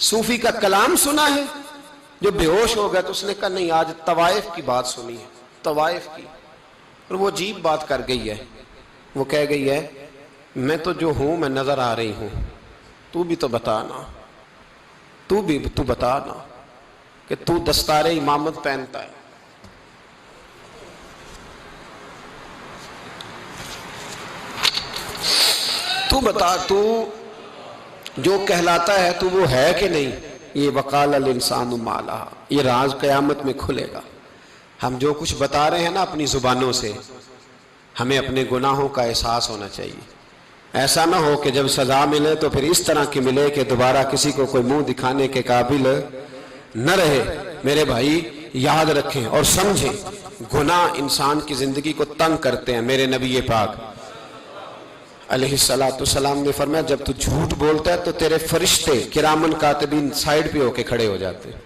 صوفی کا کلام سنا ہے جو بے ہوش ہو گیا؟ تو اس نے کہا نہیں، آج طوائف کی بات سنی ہے، طوائف کی. اور وہ عجیب بات کر گئی ہے. وہ کہہ گئی ہے میں تو جو ہوں میں نظر آ رہی ہوں، تو بھی تو بتانا، تو بتانا کہ تو دستار امامت پہنتا ہے. تو بتا، تو جو کہلاتا ہے تو وہ ہے کہ نہیں؟ یہ وقال الانسان ما لہا، یہ راز قیامت میں کھلے گا. ہم جو کچھ بتا رہے ہیں نا اپنی زبانوں سے، ہمیں اپنے گناہوں کا احساس ہونا چاہیے. ایسا نہ ہو کہ جب سزا ملے تو پھر اس طرح کی ملے کہ دوبارہ کسی کو کوئی منہ دکھانے کے قابل نہ رہے. میرے بھائی یاد رکھیں اور سمجھیں، گناہ انسان کی زندگی کو تنگ کرتے ہیں. میرے نبی پاک علیہ السلام نے فرمایا جب تو جھوٹ بولتا ہے تو تیرے فرشتے کرامن کاتبین سائیڈ پہ ہو کے کھڑے ہو جاتے ہیں.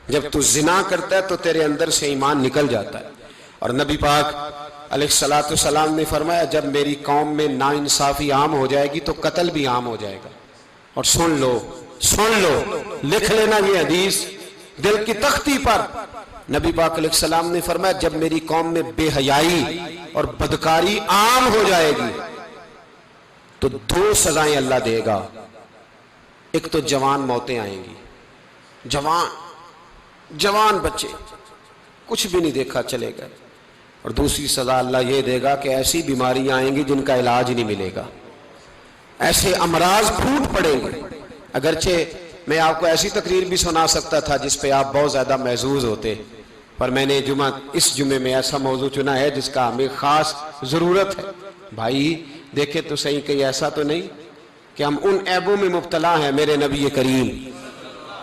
جب تو زنا کرتا ہے تو تیرے اندر سے ایمان نکل جاتا ہے. اور نبی پاک علیہ السلام نے فرمایا جب میری قوم میں ناانصافی عام ہو جائے گی تو قتل بھی عام ہو جائے گا. اور سن لو، لکھ لینا یہ حدیث دل کی تختی پر. نبی پاک علیہ السلام نے فرمایا جب میری قوم میں بے حیائی اور بدکاری عام ہو جائے گی تو 2 سزائیں اللہ دے گا. ایک تو جوان موتیں آئیں گی، جوان بچے کچھ بھی نہیں دیکھا چلے گئے. اور دوسری سزا اللہ یہ دے گا کہ ایسی بیماریاں آئیں گی جن کا علاج نہیں ملے گا، ایسے امراض پھوٹ پڑیں گے. اگرچہ میں آپ کو ایسی تقریر بھی سنا سکتا تھا جس پہ آپ بہت زیادہ محظوظ ہوتے، پر میں نے اس جمعے میں ایسا موضوع چنا ہے جس کا ہمیں خاص ضرورت ہے. بھائی دیکھیں تو صحیح، کہیں ایسا تو نہیں کہ ہم ان عیبوں میں مبتلا ہیں. میرے نبی کریم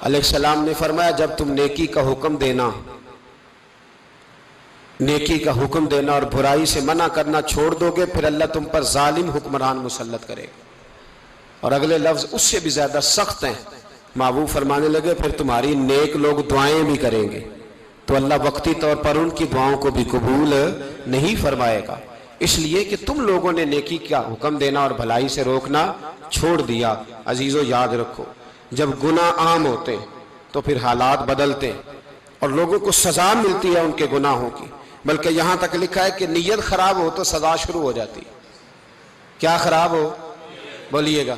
علیہ السلام نے فرمایا جب تم نیکی کا حکم دینا اور برائی سے منع کرنا چھوڑ دو گے پھر اللہ تم پر ظالم حکمران مسلط کرے گا. اور اگلے لفظ اس سے بھی زیادہ سخت ہیں. محبوب فرمانے لگے پھر تمہاری نیک لوگ دعائیں بھی کریں گے تو اللہ وقتی طور پر ان کی دعاؤں کو بھی قبول نہیں فرمائے گا. اس لیے کہ تم لوگوں نے نیکی کا حکم دینا اور بھلائی سے روکنا چھوڑ دیا. عزیزو یاد رکھو جب گناہ عام ہوتے تو پھر حالات بدلتے اور لوگوں کو سزا ملتی ہے ان کے گناہوں کی. بلکہ یہاں تک لکھا ہے کہ نیت خراب ہو تو سزا شروع ہو جاتی. کیا خراب ہو؟ بولیے گا.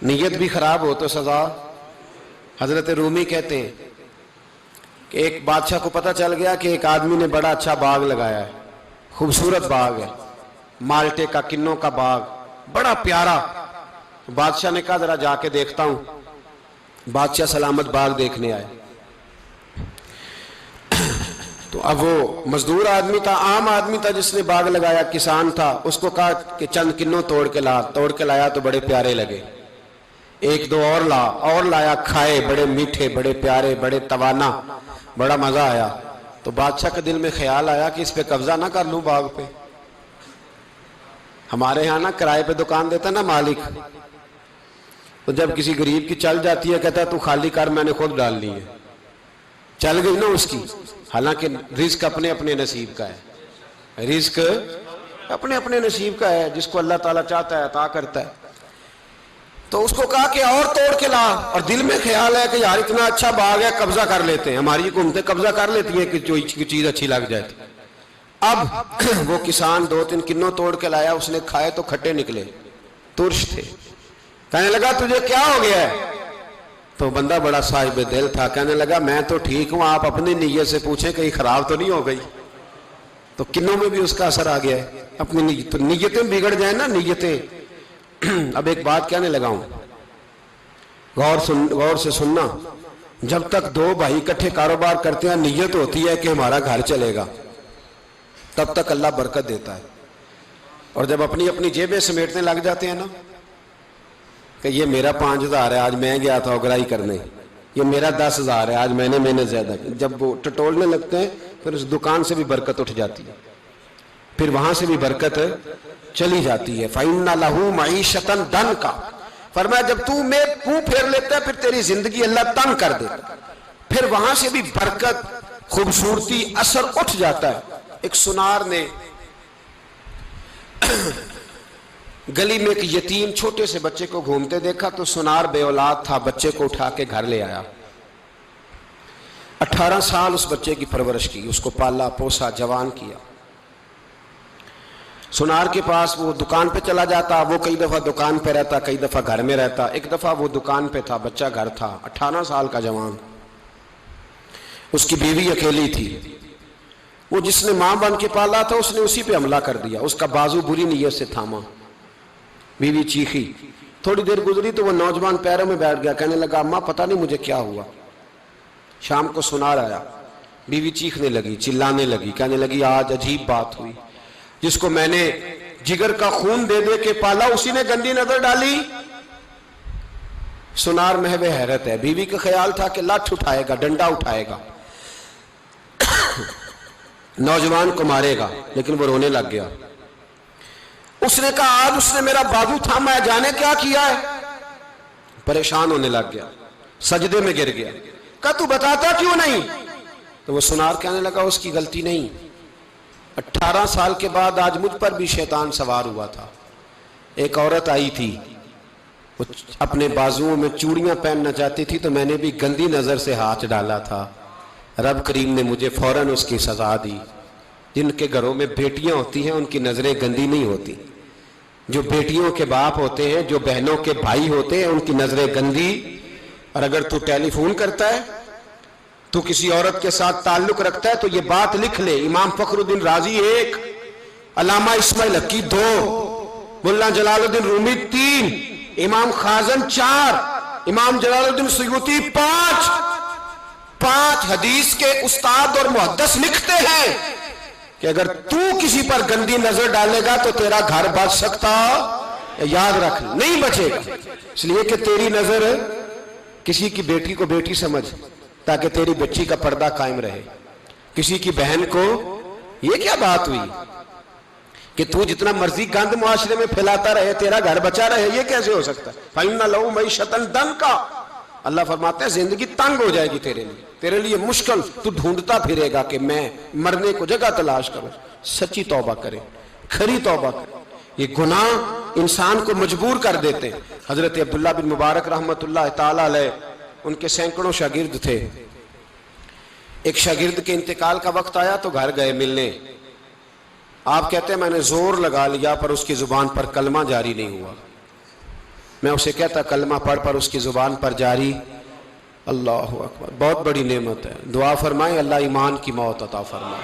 نیت بھی خراب ہو تو سزا. حضرت رومی کہتے ہیں کہ ایک بادشاہ کو پتہ چل گیا کہ ایک آدمی نے بڑا اچھا باغ لگایا ہے، خوبصورت باغ ہے، مالٹے کا، کنوں کا باغ، بڑا پیارا. بادشاہ نے کہا ذرا جا کے دیکھتا ہوں. بادشاہ سلامت باغ دیکھنے آئے. تو اب وہ مزدور آدمی تھا، عام آدمی تھا جس نے باغ لگایا، کسان تھا. اس کو کہا کہ چند کنوں توڑ کے لایا تو بڑے پیارے لگے. 1-2 اور لایا، کھائے، بڑے میٹھے، بڑے پیارے، بڑے توانا، بڑا مزہ آیا. تو بادشاہ کے دل میں خیال آیا کہ اس پہ قبضہ نہ کر لوں باغ پہ. ہمارے ہاں نا کرائے پہ دکان دیتا نا مالک، تو جب کسی غریب کی چل جاتی ہے کہتا ہے تو خالی کر، میں نے خود ڈال لی ہے. چل گئی نا اس کی. حالانکہ رزق اپنے اپنے نصیب کا ہے، رزق اپنے اپنے نصیب کا ہے، جس کو اللہ تعالیٰ چاہتا ہے عطا کرتا ہے. تو اس کو کہا کہ اور توڑ کے لا، اور دل میں خیال ہے کہ یار اتنا اچھا باغ ہے قبضہ کر لیتے ہیں. ہماری حکومتیں قبضہ کر لیتی ہیں کہ کوئی چیز اچھی لگ جائے. اب وہ کسان 2-3 کنوں توڑ کے لایا، اس نے کھائے تو کھٹے نکلے، ترش تھے. کہنے لگا تجھے کیا ہو گیا ہے؟ تو بندہ بڑا صاحب دل تھا، کہنے لگا میں تو ٹھیک ہوں، آپ اپنی نیت سے پوچھیں کہیں خراب تو نہیں ہو گئی. تو کنوں میں بھی اس کا اثر آ گیا ہے. اپنی نیت، تو نیتیں بگڑ جائیں نا نیتیں. اب ایک بات کہنے لگا ہوں، غور سے سننا. جب تک 2 بھائی اکٹھے کاروبار کرتے ہیں نیت ہوتی ہے کہ ہمارا گھر چلے گا، تب تک اللہ برکت دیتا ہے. اور جب اپنی اپنی جیبیں سمیٹنے لگ جاتے ہیں نا کہ یہ میرا 5000 ہے، آج میں گیا تھا اگرائی کرنے، یہ میرا 10,000 ہے، آج میں نے زیادہ کی. جب وہ ٹٹولنے لگتے ہیں پھر اس دکان سے بھی برکت اٹھ جاتی ہے، پھر وہاں سے بھی برکت چلی جاتی ہے. فَإِنَّ لَهُ مَعِيشَةً ضَنْكَ. فرمایا جب تو میں منہ پھیر لیتا ہے پھر تیری زندگی اللہ تنگ کر دیتا، پھر وہاں سے بھی برکت خوبصورتی اثر اٹھ جاتا ہے. ایک سنار نے گلی میں ایک یتیم چھوٹے سے بچے کو گھومتے دیکھا تو سنار بے اولاد تھا, بچے کو اٹھا کے گھر لے آیا. 18 سال اس بچے کی پرورش کی, اس کو پالا پوسا جوان کیا. سنار کے پاس وہ دکان پہ چلا جاتا, وہ کئی دفعہ دکان پہ رہتا, کئی دفعہ گھر میں رہتا. ایک دفعہ وہ دکان پہ تھا, بچہ گھر تھا, 18 سال کا جوان. اس کی بیوی اکیلی تھی. وہ جس نے ماں بن کے پالا تھا اس نے اسی پہ حملہ کر دیا, اس کا بازو بری نیت سے تھاما. بیوی چیخی. تھوڑی دیر گزری تو وہ نوجوان پیروں میں بیٹھ گیا, کہنے لگا اماں پتہ نہیں مجھے کیا ہوا. شام کو سنار آیا, بیوی چیخنے لگی, چلانے لگی, کہنے لگی آج عجیب بات ہوئی. جس کو میں نے جگر کا خون دے دے کے پالا اسی نے گندی نظر ڈالی. سنار محو حیرت ہے. بیوی کا خیال تھا کہ لاٹھ اٹھائے گا, ڈنڈا اٹھائے گا, نوجوان کو مارے گا, لیکن وہ رونے لگ گیا. اس نے کہا آج اس نے میرا بازو تھاما ہے, جانے کیا کیا ہے. پریشان ہونے لگ گیا, سجدے میں گر گیا. کہا تو بتاتا کیوں نہیں. تو وہ سنار کہنے لگا اس کی غلطی نہیں, 18 سال کے بعد آج مجھ پر بھی شیطان سوار ہوا تھا. ایک عورت آئی تھی, وہ اپنے بازوؤں میں چوڑیاں پہننا چاہتی تھی تو میں نے بھی گندی نظر سے ہاتھ ڈالا تھا. رب کریم نے مجھے فوراً اس کی سزا دی. جن کے گھروں میں بیٹیاں ہوتی ہیں ان کی نظریں گندی نہیں ہوتی. جو بیٹیوں کے باپ ہوتے ہیں, جو بہنوں کے بھائی ہوتے ہیں, ان کی نظریں گندی. اور اگر تو ٹیلی فون کرتا ہے, تو کسی عورت کے ساتھ تعلق رکھتا ہے, تو یہ بات لکھ لے, امام فخر الدین رازی 1, علامہ اسماعیل حقی 2, ملا جلال الدین رومی 3, امام خازن 4, امام جلال الدین سیوطی 5 حدیث کے استاد اور محدث لکھتے ہیں کہ اگر تو کسی پر گندی نظر ڈالے گا تو تیرا گھر بچ سکتا, یاد رکھ نہیں بچے گا. اس لیے کہ تیری نظر کسی کی بیٹی کو بیٹی سمجھ, تاکہ تیری بچی کا پردہ قائم رہے. کسی کی بہن کو, یہ کیا بات ہوئی کہ تو جتنا مرضی گند معاشرے میں پھیلاتا رہے تیرا گھر بچا رہے, یہ کیسے ہو سکتا ہے. فَإِنَّ لَهُ مَعِيشَةً ضَنْكَ, اللہ فرماتے ہیں زندگی تنگ ہو جائے گی تیرے لیے مشکل. تو ڈھونڈتا پھرے گا کہ میں مرنے کو جگہ تلاش کروں. سچی توبہ کرے, کھری توبہ کرے. یہ گناہ انسان کو مجبور کر دیتے ہیں. حضرت عبداللہ بن مبارک رحمت اللہ تعالی علیہ, ان کے سینکڑوں شاگرد تھے. ایک شاگرد کے انتقال کا وقت آیا تو گھر گئے ملنے. آپ کہتے ہیں میں نے زور لگا لیا پر اس کی زبان پر کلمہ جاری نہیں ہوا. میں اسے کہتا کلمہ پڑھ پر اس کی زبان پر جاری. اللہ اکبر, بہت بڑی نعمت ہے. دعا فرمائیں اللہ ایمان کی موت عطا فرمائے,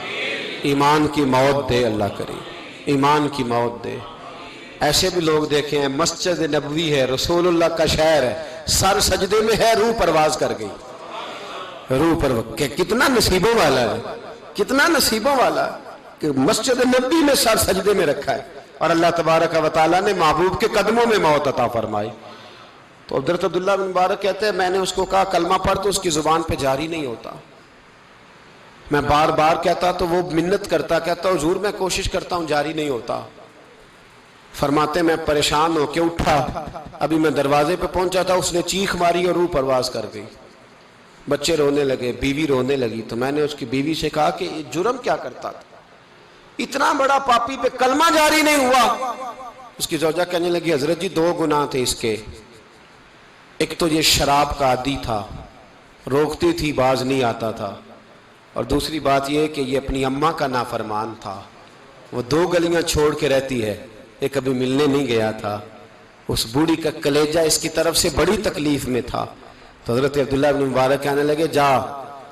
ایمان کی موت دے اللہ کریم, ایمان کی موت دے. ایسے بھی لوگ دیکھے ہیں, مسجد نبوی ہے, رسول اللہ کا شہر ہے, سر سجدے میں ہے, روح پرواز کر گئی. روح پر کتنا نصیبوں والا ہے, کتنا نصیبوں والا ہے کہ مسجد نبوی میں سر سجدے میں رکھا ہے, اور اللہ تبارک و تعالیٰ نے محبوب کے قدموں میں موت عطا فرمائی. تو حضرت عبداللہ بن مبارک کہتے ہیں میں نے اس کو کہا کلمہ پڑھ, تو اس کی زبان پہ جاری نہیں ہوتا. میں بار بار کہتا تو وہ منت کرتا, کہتا حضور میں کوشش کرتا ہوں جاری نہیں ہوتا. فرماتے میں پریشان ہو کے اٹھا, ابھی میں دروازے پہ پہنچا تھا, اس نے چیخ ماری اور روح پرواز کر گئی. بچے رونے لگے, بیوی رونے لگی. تو میں نے اس کی بیوی سے کہا کہ یہ جرم کیا کرتا تھا, اتنا بڑا پاپی پہ کلمہ جاری نہیں ہوا. اس کی زوجہ کہنے لگی حضرت جی 2 گناہ تھے اس کے. ایک تو یہ شراب کا عادی تھا, روکتی تھی باز نہیں آتا تھا, اور دوسری بات یہ کہ یہ اپنی اماں کا نافرمان تھا. وہ 2 گلیاں چھوڑ کے رہتی ہے, یہ کبھی ملنے نہیں گیا تھا. اس بوڑھی کا کلیجہ اس کی طرف سے بڑی تکلیف میں تھا. تو حضرت عبداللہ بن مبارک کہنے لگے جا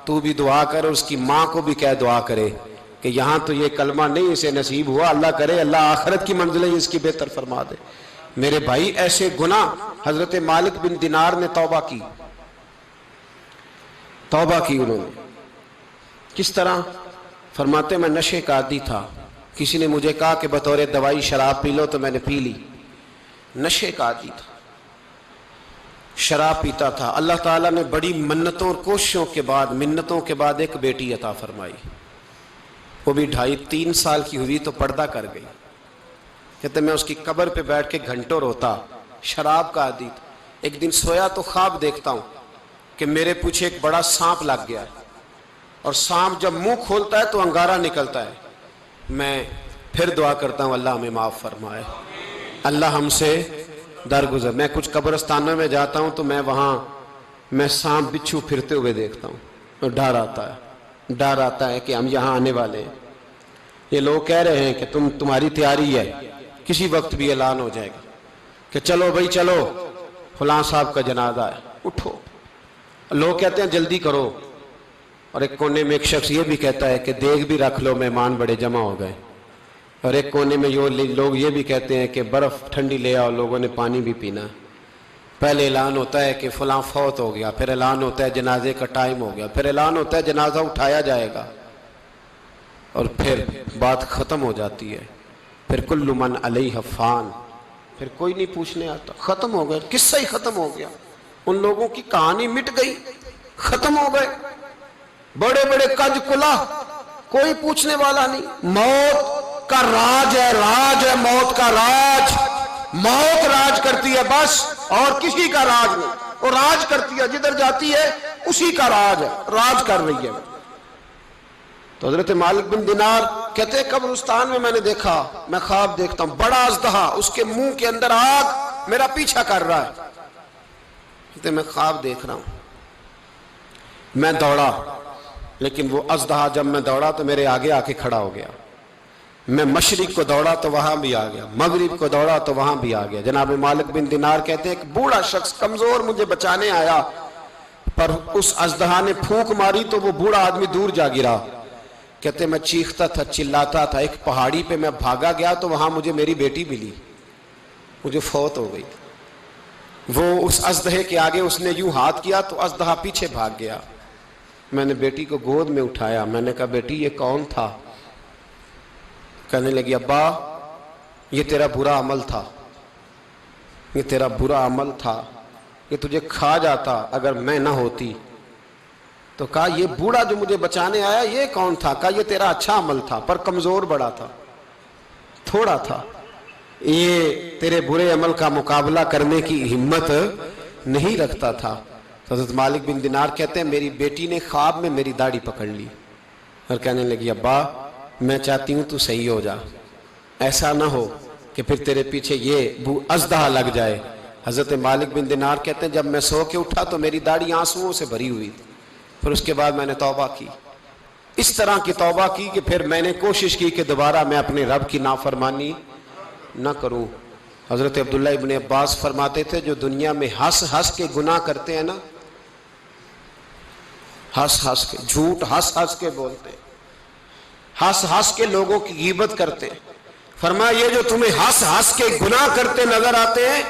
تو بھی دعا کر, اور اس کی ماں کو بھی کہہ دعا کرے کہ یہاں تو یہ کلمہ نہیں اسے نصیب ہوا, اللہ کرے اللہ آخرت کی منزلیں اس کی بہتر فرما دے. میرے بھائی ایسے گناہ حضرت مالک بن دینار نے توبہ کی انہوں نے. کس طرح فرماتے میں نشے کا عادی تھا, کسی نے مجھے کہا کہ بطور دوائی شراب پی لو تو میں نے پی لی. نشے کا عادی تھا, شراب پیتا تھا. اللہ تعالیٰ نے بڑی منتوں اور کوششوں کے بعد, منتوں کے بعد ایک بیٹی عطا فرمائی. وہ بھی 2.5-3 سال کی ہوئی تو پردہ کر گئی. کہتے میں اس کی قبر پہ بیٹھ کے گھنٹوں روتا. شراب کا عادی تھا. ایک دن سویا تو خواب دیکھتا ہوں کہ میرے پیچھے ایک بڑا سانپ لگ گیا. اور سانپ جب منہ کھولتا ہے تو انگارہ نکلتا ہے. میں پھر دعا کرتا ہوں اللہ ہمیں معاف فرمائے, اللہ ہم سے درگزر. میں کچھ قبرستانوں میں جاتا ہوں تو میں سانپ بچھو پھرتے ہوئے دیکھتا ہوں اور ڈر آتا ہے کہ ہم یہاں آنے والے ہیں. یہ لوگ کہہ رہے ہیں کہ تمہاری تیاری ہے, کسی وقت بھی اعلان ہو جائے گا کہ چلو بھائی چلو فلاں صاحب کا جنازہ ہے, اٹھو. لوگ کہتے ہیں جلدی کرو, اور ایک کونے میں ایک شخص یہ بھی کہتا ہے کہ دیگ بھی رکھ لو, مہمان بڑے جمع ہو گئے. اور ایک کونے میں لوگ یہ بھی کہتے ہیں کہ برف ٹھنڈی لے آؤ, لوگوں نے پانی بھی پینا. پہلے اعلان ہوتا ہے کہ فلاں فوت ہو گیا, پھر اعلان ہوتا ہے جنازے کا ٹائم ہو گیا, پھر اعلان ہوتا ہے جنازہ اٹھایا جائے گا, اور پھر بات ختم ہو جاتی ہے. پھر کل من علیہ فان, پھر کوئی نہیں پوچھنے آتا. ختم ہو گئے, قصہ ہی ختم ہو گیا. ان لوگوں کی کہانی مٹ گئی, ختم ہو گئے. بڑے بڑے کج کلا, کوئی پوچھنے والا نہیں. موت کا راج ہے موت کا راج. موت راج کرتی ہے بس, اور کسی کا راج نہیں. وہ راج کرتی ہے, جدھر جاتی ہے اسی کا راج ہے, راج کر رہی ہے. تو حضرت مالک بن دینار کہتے ہیں قبرستان میں نے دیکھا, میں خواب دیکھتا ہوں, بڑا اژدہا, اس کے منہ کے اندر آگ میرا پیچھا کر رہا ہے. کہتے ہیں میں خواب دیکھ رہا ہوں. میں دوڑا, لیکن وہ اژدہا جب میں دوڑا تو میرے آگے آ کے کھڑا ہو گیا. میں مشرق کو دوڑا تو وہاں بھی آ گیا, مغرب کو دوڑا تو وہاں بھی آ گیا. جناب مالک بن دینار کہتے ہیں ایک بوڑھا شخص کمزور مجھے بچانے آیا, پر اس اژدہا نے پھونک ماری تو وہ بوڑھا آدمی دور جا گرا. کہتے میں چیختا تھا, چلاتا تھا. ایک پہاڑی پہ میں بھاگا گیا تو وہاں مجھے میری بیٹی ملی, مجھے فوت ہو گئی. وہ اس اژدہے کے آگے اس نے یوں ہاتھ کیا تو اژدہا پیچھے بھاگ گیا. میں نے بیٹی کو گود میں اٹھایا, میں نے کہا بیٹی یہ کون تھا؟ کہنے لگی ابا یہ تیرا برا عمل تھا, یہ تیرا برا عمل تھا, یہ تجھے کھا جاتا اگر میں نہ ہوتی. تو کہا یہ بوڑھا جو مجھے بچانے آیا یہ کون تھا؟ کہا یہ تیرا اچھا عمل تھا, پر کمزور بڑا تھا, تھوڑا تھا, یہ تیرے برے عمل کا مقابلہ کرنے کی ہمت نہیں رکھتا تھا. حضرت مالک بن دینار کہتے ہیں میری بیٹی نے خواب میں میری داڑھی پکڑ لی اور کہنے لگی ابا میں چاہتی ہوں تو صحیح ہو جا, ایسا نہ ہو کہ پھر تیرے پیچھے یہ اژدہا لگ جائے. حضرت مالک بن دینار کہتے ہیں جب میں سو کے اٹھا تو میری داڑھی آنسوؤں سے بھری ہوئی تھی. پھر اس کے بعد میں نے توبہ کی, اس طرح کی توبہ کی کہ پھر میں نے کوشش کی کہ دوبارہ میں اپنے رب کی نافرمانی نہ کروں. حضرت عبداللہ ابن عباس فرماتے تھے جو دنیا میں ہنس ہنس کے گناہ کرتے ہیں نا, ہنس ہنس کے جھوٹ ہنس ہنس کے بولتے, ہنس ہنس کے لوگوں کی غیبت کرتے, فرمایا یہ جو تمہیں ہنس ہنس کے گناہ کرتے نظر آتے ہیں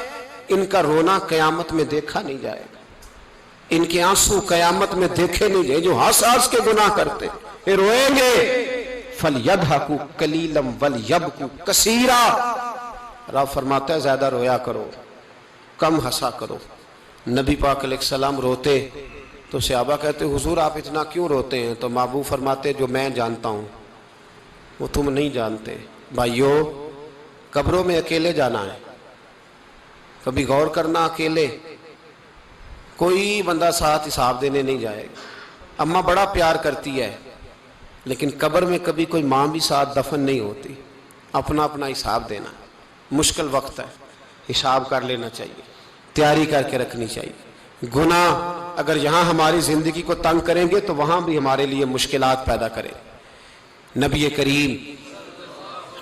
ان کا رونا قیامت میں دیکھا نہیں جائے گا, ان کے آنسو قیامت میں دیکھے نہیں جائے. جو ہنس ہنس کے گناہ کرتے یہ روئیں گے. فَلْيَضْحَكُوا قَلِيلًا وَلْيَبْكُوا كَثِيرًا, رب فرماتا ہے زیادہ رویا کرو کم ہنسا کرو. نبی پاک علیہ السلام روتے تو صحابہ کہتے حضور آپ اتنا کیوں روتے ہیں؟ تو محبوب فرماتے جو میں جانتا ہوں وہ تم نہیں جانتے. بھائیو قبروں میں اکیلے جانا ہے, کبھی غور کرنا, اکیلے کوئی بندہ ساتھ حساب دینے نہیں جائے گا. اماں بڑا پیار کرتی ہے لیکن قبر میں کبھی کوئی ماں بھی ساتھ دفن نہیں ہوتی. اپنا اپنا حساب دینا, مشکل وقت ہے, حساب کر لینا چاہیے, تیاری کر کے رکھنی چاہیے. گناہ اگر یہاں ہماری زندگی کو تنگ کریں گے تو وہاں بھی ہمارے لیے مشکلات پیدا کریں. نبی کریم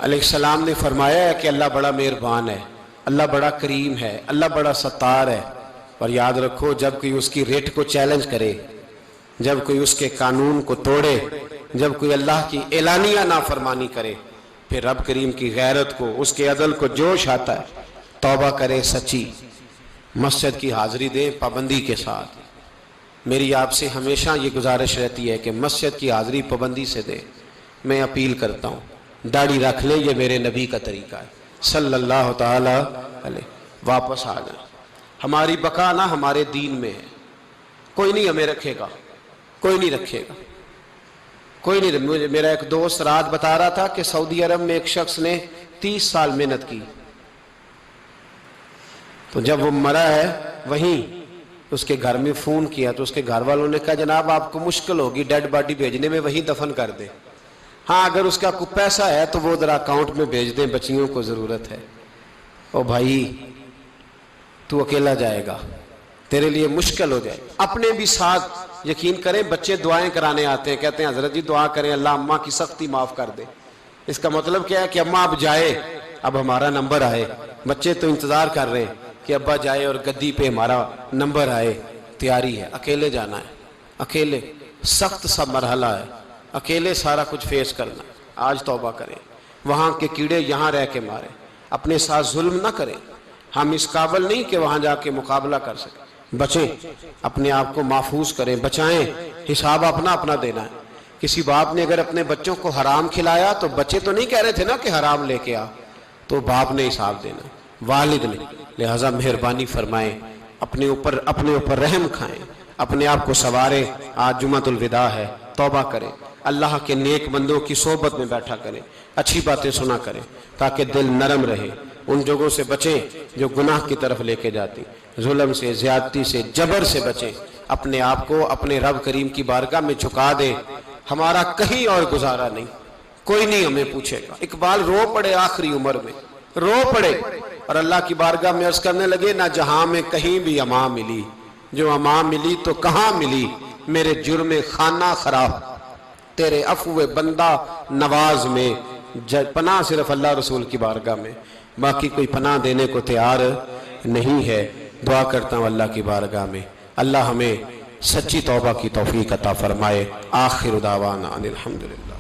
علیہ السلام نے فرمایا ہے کہ اللہ بڑا مہربان ہے, اللہ بڑا کریم ہے, اللہ بڑا ستار ہے. اور یاد رکھو جب کوئی اس کی ریٹ کو چیلنج کرے, جب کوئی اس کے قانون کو توڑے, جب کوئی اللہ کی اعلانیہ نافرمانی کرے, پھر رب کریم کی غیرت کو, اس کے عدل کو جوش آتا ہے. توبہ کرے سچی, مسجد کی حاضری دیں پابندی کے ساتھ. میری آپ سے ہمیشہ یہ گزارش رہتی ہے کہ مسجد کی حاضری پابندی سے دیں. میں اپیل کرتا ہوں داڑھی رکھ لیں, یہ میرے نبی کا طریقہ ہے صلی اللہ تعالی علیہ. واپس آ جائیں, ہماری بقا نہ ہمارے دین میں ہے. کوئی نہیں ہمیں رکھے گا, کوئی نہیں رکھے گا, کوئی نہیں. میرا ایک دوست رات بتا رہا تھا کہ سعودی عرب میں ایک شخص نے 30 سال محنت کی, تو جب وہ مرا ہے وہیں اس کے گھر میں فون کیا تو اس کے گھر والوں نے کہا جناب آپ کو مشکل ہوگی ڈیڈ باڈی بھیجنے میں، وہیں دفن کر دیں، ہاں اگر اس کا کوئی پیسہ ہے تو وہ ذرا اکاؤنٹ میں بھیج دیں، بچیوں کو ضرورت ہے۔ او بھائی تو اکیلا جائے گا، تیرے لیے مشکل ہو جائے۔ اپنے بھی ساتھ یقین کریں، بچے دعائیں کرانے آتے ہیں، کہتے ہیں حضرت جی دعا کریں اللہ اماں کی سختی معاف کر دے۔ اس کا مطلب کیا ہے کہ اماں اب جائے، اب ہمارا نمبر آئے۔ بچے تو انتظار کر رہے ہیں کہ ابا جائے اور گدی پہ ہمارا نمبر آئے، تیاری ہے۔ اکیلے جانا ہے، اکیلے، سخت سا مرحلہ ہے، اکیلے سارا کچھ فیس کرنا۔ آج توبہ کریں، وہاں کے کیڑے یہاں رہ کے مارے، اپنے ساتھ ظلم نہ کریں۔ ہم اس قابل نہیں کہ وہاں جا کے مقابلہ کر سکیں۔ بچیں، اپنے آپ کو محفوظ کریں، بچائیں، حساب اپنا اپنا دینا ہے۔ کسی باپ نے اگر اپنے بچوں کو حرام کھلایا تو بچے تو نہیں کہہ رہے تھے نا کہ حرام لے کے آ، تو باپ نے حساب دینا، والد نے۔ لہٰذا مہربانی فرمائیں، اپنے اوپر رحم کھائیں، اپنے آپ کو سنواریں۔ آج جمعۃ الوداع ہے، توبہ کریں، اللہ کے نیک بندوں کی صحبت میں بیٹھا کریں، اچھی باتیں سنا کریں تاکہ دل نرم رہے۔ ان جگہوں سے بچیں جو گناہ کی طرف لے کے جاتی، ظلم سے، زیادتی سے، جبر سے بچیں۔ اپنے آپ کو اپنے رب کریم کی بارگاہ میں جھکا دیں۔ ہمارا کہیں اور گزارا نہیں، کوئی نہیں ہمیں پوچھے گا۔ اقبال رو پڑے آخری عمر میں، رو پڑے اور اللہ کی بارگاہ میں عرض کرنے لگے، نہ جہاں میں کہیں بھی امان ملی، جو امان ملی تو کہاں ملی، میرے جرم خانہ خراب، تیرے عفو بندہ نواز میں، پناہ صرف اللہ رسول کی بارگاہ میں، باقی کوئی پناہ دینے کو تیار نہیں ہے۔ دعا کرتا ہوں اللہ کی بارگاہ میں اللہ ہمیں سچی توبہ کی توفیق عطا فرمائے۔ آخر دعوانا ان الحمدللہ۔